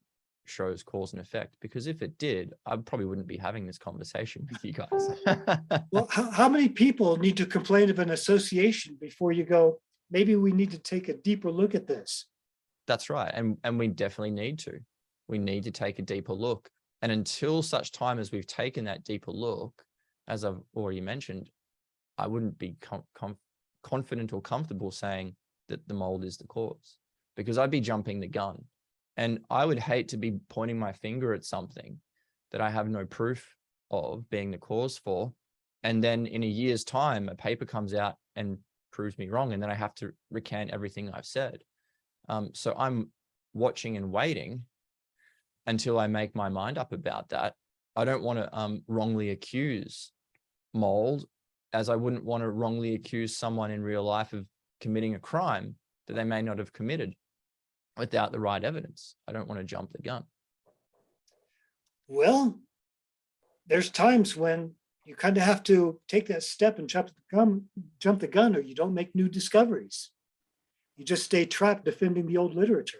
shows cause and effect, because if it did, I probably wouldn't be having this conversation with you guys. Well, how many people need to complain of an association before you go, maybe we need to take a deeper look at this? That's right. And we definitely need to. We need to take a deeper look. And until such time as we've taken that deeper look, as I've already mentioned, I wouldn't be confident or comfortable saying that the mold is the cause, because I'd be jumping the gun. And I would hate to be pointing my finger at something that I have no proof of being the cause for. And then in a year's time, a paper comes out and proves me wrong. And then I have to recant everything I've said. So I'm watching and waiting until I make my mind up about that. I don't want to wrongly accuse mold, as I wouldn't want to wrongly accuse someone in real life of committing a crime that they may not have committed without the right evidence. I don't want to jump the gun. Well, there's times when you kind of have to take that step and jump the gun, or you don't make new discoveries. You just stay trapped defending the old literature.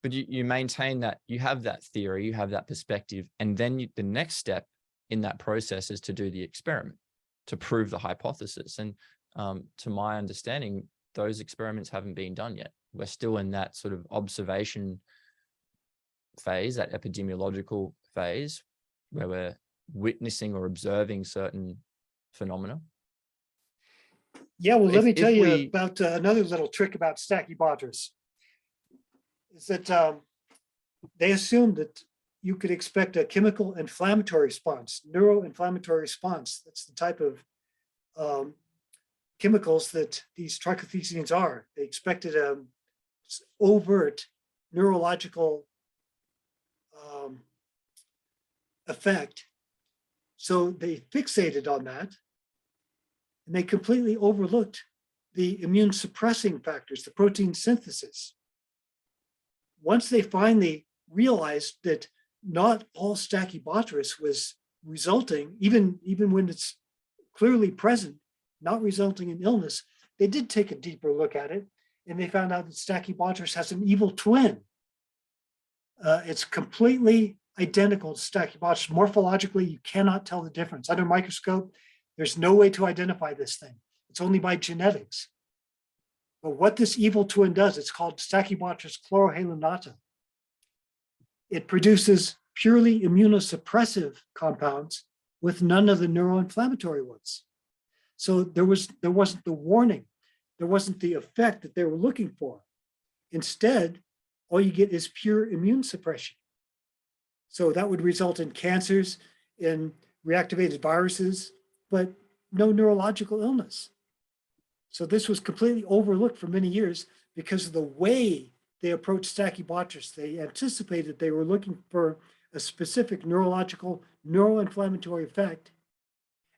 But you maintain that you have that theory, you have that perspective, and then the next step in that process is to do the experiment to prove the hypothesis. And to my understanding, those experiments haven't been done yet. We're still in that sort of observation phase, that epidemiological phase, where we're witnessing or observing certain phenomena. Yeah, well, let me tell you about another little trick about Stachybotrys. Is that they assumed that you could expect a chemical inflammatory response, neuroinflammatory response. That's the type of chemicals that these trichothecenes are. They expected an overt neurological effect. So they fixated on that, and they completely overlooked the immune suppressing factors, the protein synthesis. Once they finally realized that not all Stachybotrys was resulting, even when it's clearly present, not resulting in illness, they did take a deeper look at it, and they found out that Stachybotrys has an evil twin. It's completely identical to Stachybotrys. Morphologically, you cannot tell the difference. Under a microscope, there's no way to identify this thing. It's only by genetics. But what this evil twin does, it's called Stachybotrys chlorohalonata. It produces purely immunosuppressive compounds with none of the neuroinflammatory ones. So there wasn't the warning. There wasn't the effect that they were looking for. Instead, all you get is pure immune suppression. So that would result in cancers, in reactivated viruses, but no neurological illness. So this was completely overlooked for many years because of the way they approached Stachybotrys. They anticipated they were looking for a specific neurological, neuroinflammatory effect.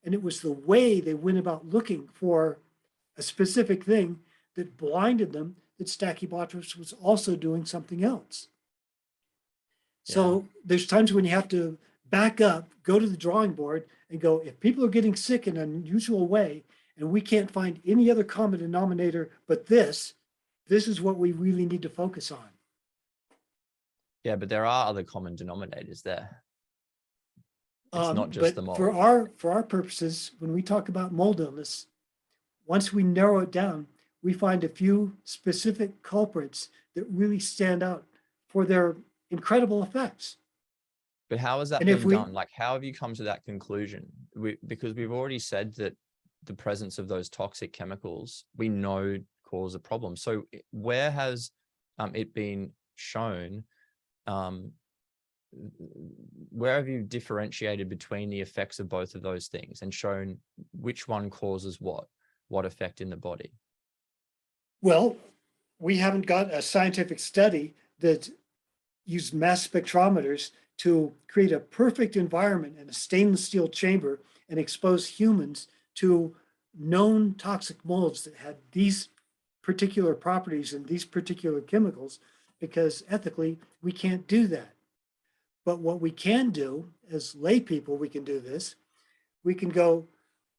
And it was the way they went about looking for a specific thing that blinded them that Stachybotrys was also doing something else. So there's times when you have to back up, go to the drawing board and go, if people are getting sick in an unusual way, and we can't find any other common denominator but this is what we really need to focus on. Yeah, but there are other common denominators there. It's not just the mold. For our purposes, when we talk about mold illness, once we narrow it down, we find a few specific culprits that really stand out for their incredible effects. But how has that been done? Like, how have you come to that conclusion? Because we've already said that the presence of those toxic chemicals, we know cause a problem. So where has it been shown, where have you differentiated between the effects of both of those things and shown which one causes what effect in the body? Well, we haven't got a scientific study that used mass spectrometers to create a perfect environment in a stainless steel chamber and expose humans to known toxic molds that had these particular properties and these particular chemicals, because ethically we can't do that. But what we can do as lay people, we can do this. We can go,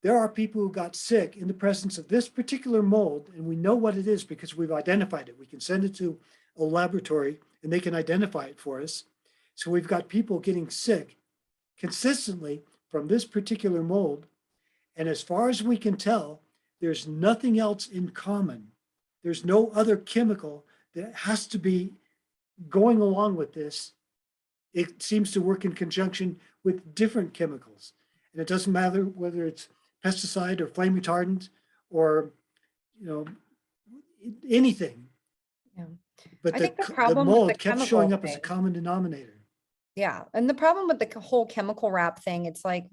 there are people who got sick in the presence of this particular mold, and we know what it is because we've identified it. We can send it to a laboratory and they can identify it for us. So we've got people getting sick consistently from this particular mold. And as far as we can tell, there's nothing else in common. There's no other chemical that has to be going along with this. It seems to work in conjunction with different chemicals. And it doesn't matter whether it's pesticide or flame retardant or, anything. Yeah. But I think the the problem with mold the kept chemical showing up as a thing- common denominator. Yeah. And the problem with the whole chemical wrap thing, it's like,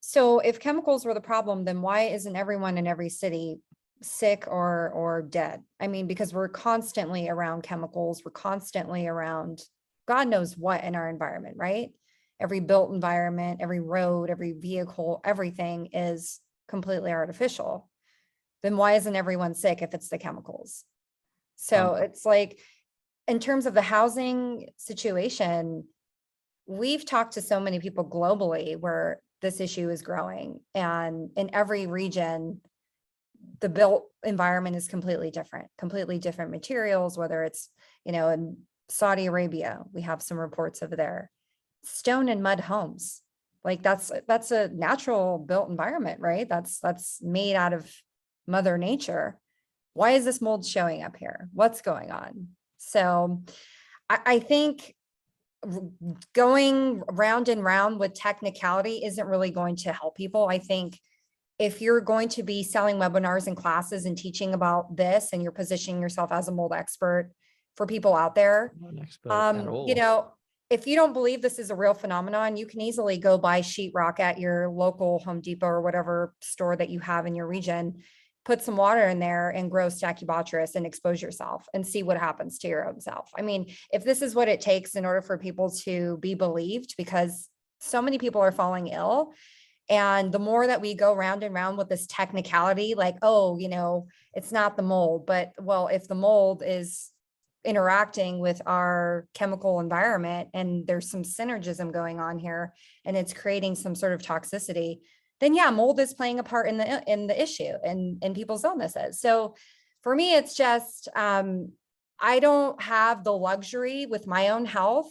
so if chemicals were the problem, then why isn't everyone in every city sick or dead? I mean, because we're constantly around chemicals, we're constantly around God knows what in our environment, right? Every built environment, every road, every vehicle, everything is completely artificial. Then why isn't everyone sick if it's the chemicals? So it's like, in terms of the housing situation, we've talked to so many people globally where this issue is growing, and in every region, the built environment is completely different materials, whether it's, in Saudi Arabia, we have some reports over there, stone and mud homes. Like that's a natural built environment, right? That's made out of Mother Nature. Why is this mold showing up here? What's going on? So I think going round and round with technicality isn't really going to help people. I think if you're going to be selling webinars and classes and teaching about this, and you're positioning yourself as a mold expert for people out there, I'm not an expert at all. if you don't believe this is a real phenomenon, you can easily go buy sheetrock at your local Home Depot or whatever store that you have in your region, put some water in there and grow Stachybotrys and expose yourself and see what happens to your own self. I mean, if this is what it takes in order for people to be believed, because so many people are falling ill, and the more that we go round and round with this technicality, like, oh, it's not the mold, but well, if the mold is interacting with our chemical environment and there's some synergism going on here and it's creating some sort of toxicity, then yeah, mold is playing a part in the issue and in people's illnesses. So for me, it's just, I don't have the luxury with my own health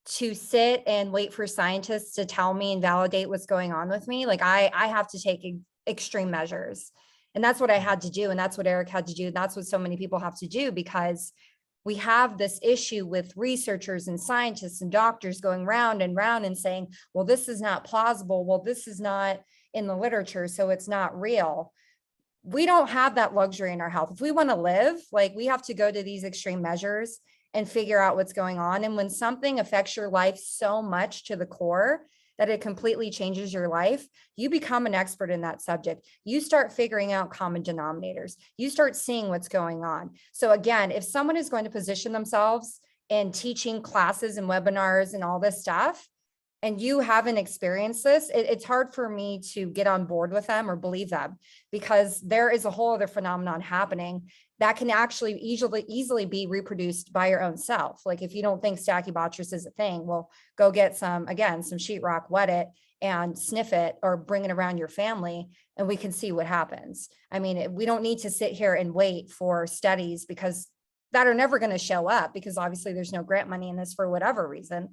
to sit and wait for scientists to tell me and validate what's going on with me. Like I have to take extreme measures, and that's what I had to do. And that's what Eric had to do. And that's what so many people have to do, because we have this issue with researchers and scientists and doctors going round and round and saying, well, this is not plausible. Well, this is not in the literature, so it's not real. We don't have that luxury in our health. If we want to live, like, we have to go to these extreme measures and figure out what's going on. And when something affects your life so much to the core that it completely changes your life, you become an expert in that subject. You start figuring out common denominators. You start seeing what's going on. So again, if someone is going to position themselves in teaching classes and webinars and all this stuff, and you haven't experienced this, it's hard for me to get on board with them or believe them, because there is a whole other phenomenon happening that can actually easily be reproduced by your own self. Like if you don't think Stachybotrys is a thing, well, go get some sheetrock, wet it and sniff it, or bring it around your family, and we can see what happens. I mean, we don't need to sit here and wait for studies because that are never going to show up, because obviously there's no grant money in this for whatever reason.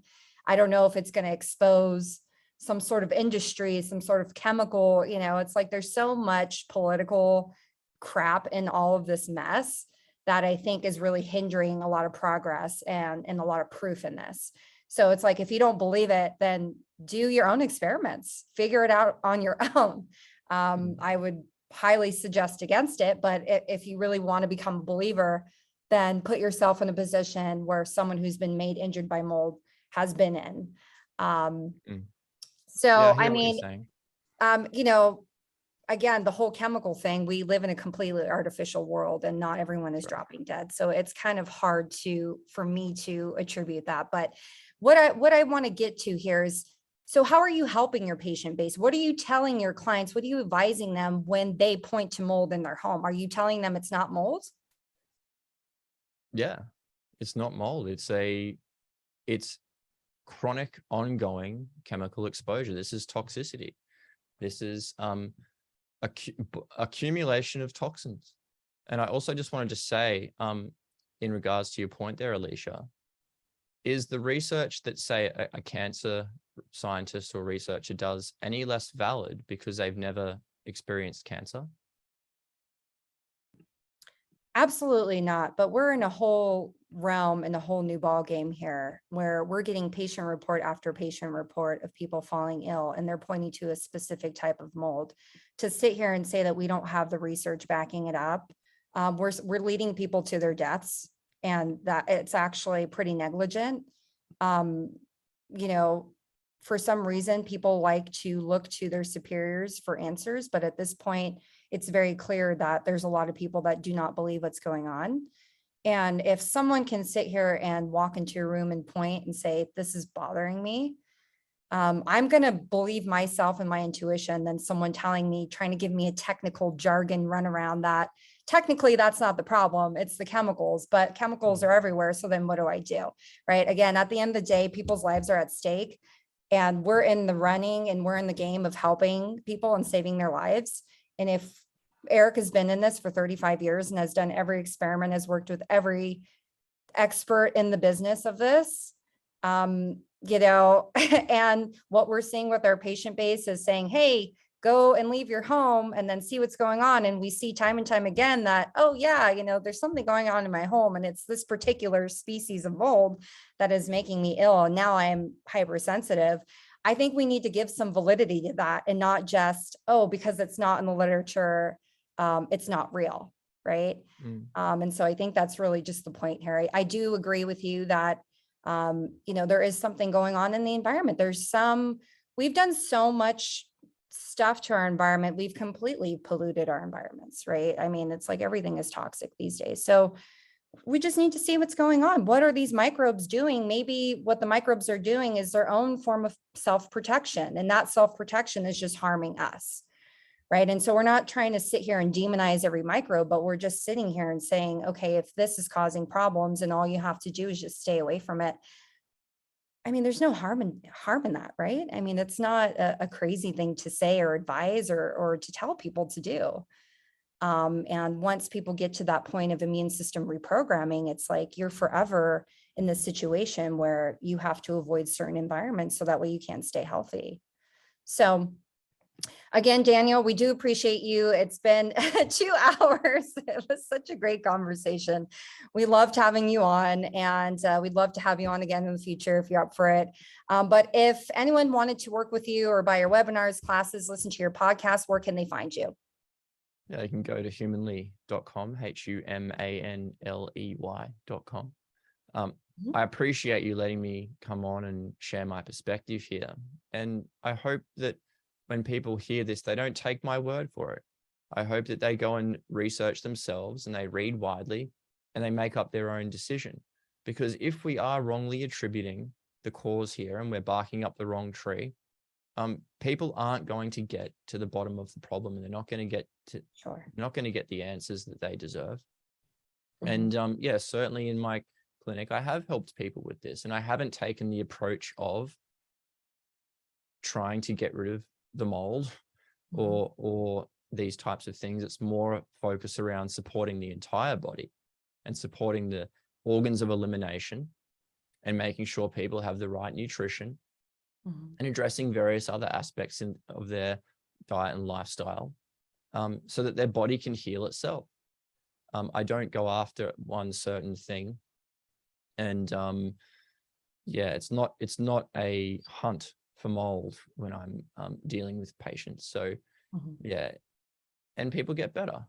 I don't know if it's going to expose some sort of industry, some sort of chemical, it's like there's so much political crap in all of this mess that I think is really hindering a lot of progress and a lot of proof in this. So it's like, if you don't believe it, then do your own experiments, figure it out on your own. I would highly suggest against it. But if you really want to become a believer, then put yourself in a position where someone who's been made injured by mold has been in. So, Yeah, I I hear what you're mean, saying. you know, again, the whole chemical thing, we live in a completely artificial world and not everyone is Right. dropping dead. So it's kind of hard for me to attribute that. But what I want to get to here is, so how are you helping your patient base? What are you telling your clients? What are you advising them when they point to mold in their home? Are you telling them it's not mold? Yeah, it's not mold. It's chronic ongoing chemical exposure. This is toxicity. This is accumulation of toxins. And I also just wanted to say, in regards to your point there, Alicia, is the research that, say, a cancer scientist or researcher does any less valid because they've never experienced cancer? Absolutely not. But we're in a whole realm and a whole new ball game here where we're getting patient report after patient report of people falling ill, and they're pointing to a specific type of mold. To sit here and say that we don't have the research backing it up, we're leading people to their deaths, and that it's actually pretty negligent. You know, for some reason, people like to look to their superiors for answers, but at this point, it's very clear that there's a lot of people that do not believe what's going on. And if someone can sit here and walk into a room and point and say, this is bothering me, I'm going to believe myself and my intuition than someone telling me, trying to give me a technical jargon runaround that technically that's not the problem. It's the chemicals, but chemicals are everywhere. So then what do I do? Right. Again, at the end of the day, people's lives are at stake, and we're in the running and we're in the game of helping people and saving their lives. And if Eric has been in this for 35 years and has done every experiment, has worked with every expert in the business of this, you know, and what we're seeing with our patient base is saying, hey, go and leave your home and then see what's going on. And we see time and time again that, oh yeah, you know, there's something going on in my home and it's this particular species of mold that is making me ill. And now I'm hypersensitive. I think we need to give some validity to that and not just, oh, because it's not in the literature, it's not real, right? And so I think that's really just the point here. I do agree with you that, you know, there is something going on in the environment. We've done so much stuff to our environment. We've completely polluted our environments, right? I mean, it's like everything is toxic these days. So we just need to see what's going on. What are these microbes doing? Maybe what the microbes are doing is their own form of self-protection, and that self-protection is just harming us. Right. And so we're not trying to sit here and demonize every microbe, but we're just sitting here and saying, okay, if this is causing problems and all you have to do is just stay away from it. I mean, there's no harm in that, right? I mean, it's not a crazy thing to say or advise or to tell people to do. And once people get to that point of immune system reprogramming, it's like you're forever in this situation where you have to avoid certain environments so that way you can stay healthy. So again, Daniel, we do appreciate you. It's been 2 hours. It was such a great conversation. We loved having you on, and we'd love to have you on again in the future if you're up for it. But if anyone wanted to work with you or buy your webinars, classes, listen to your podcast, where can they find you? Yeah, you can go to humanley.com, humanley.com. I appreciate you letting me come on and share my perspective here. And I hope that when people hear this, they don't take my word for it. I hope that they go and research themselves and they read widely and they make up their own decision. Because if we are wrongly attributing the cause here and we're barking up the wrong tree, people aren't going to get to the bottom of the problem, and they're not going to get the answers that they deserve. And yeah, certainly in my clinic, I have helped people with this, and I haven't taken the approach of trying to get rid of the mold or these types of things. It's more focused around supporting the entire body and supporting the organs of elimination and making sure people have the right nutrition and addressing various other aspects of their diet and lifestyle, so that their body can heal itself. I don't go after one certain thing. And yeah, it's not a hunt for mold when I'm dealing with patients. So Mhm. Yeah. And people get better.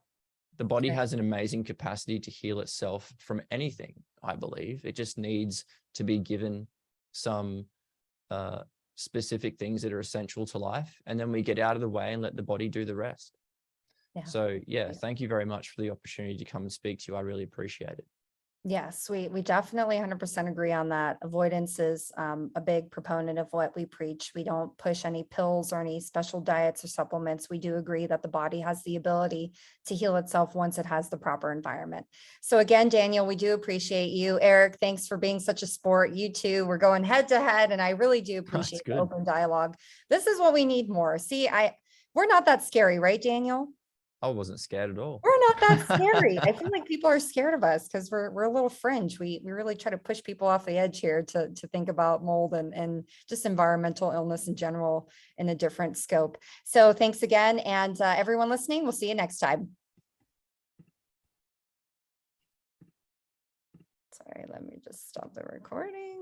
The body Right. has an amazing capacity to heal itself from anything, I believe. It just needs to be given some specific things that are essential to life. And then we get out of the way and let the body do the rest. Yeah. So yeah, Right. thank you very much for the opportunity to come and speak to you. I really appreciate it. Yes, we definitely 100% agree on that. Avoidance is a big proponent of what we preach. We don't push any pills or any special diets or supplements. We do agree that the body has the ability to heal itself once it has the proper environment. So again, Daniel, we do appreciate you. Eric, thanks for being such a sport. You too. We're going head to head, and I really do That's appreciate the good. open dialogue. This is what we need more. See, we're not that scary, right, Daniel? I wasn't scared at all. We're not that scary. I feel like people are scared of us because we're a little fringe. We really try to push people off the edge here to think about mold and just environmental illness in general in a different scope. So thanks again. And everyone listening, we'll see you next time. Sorry, let me just stop the recording.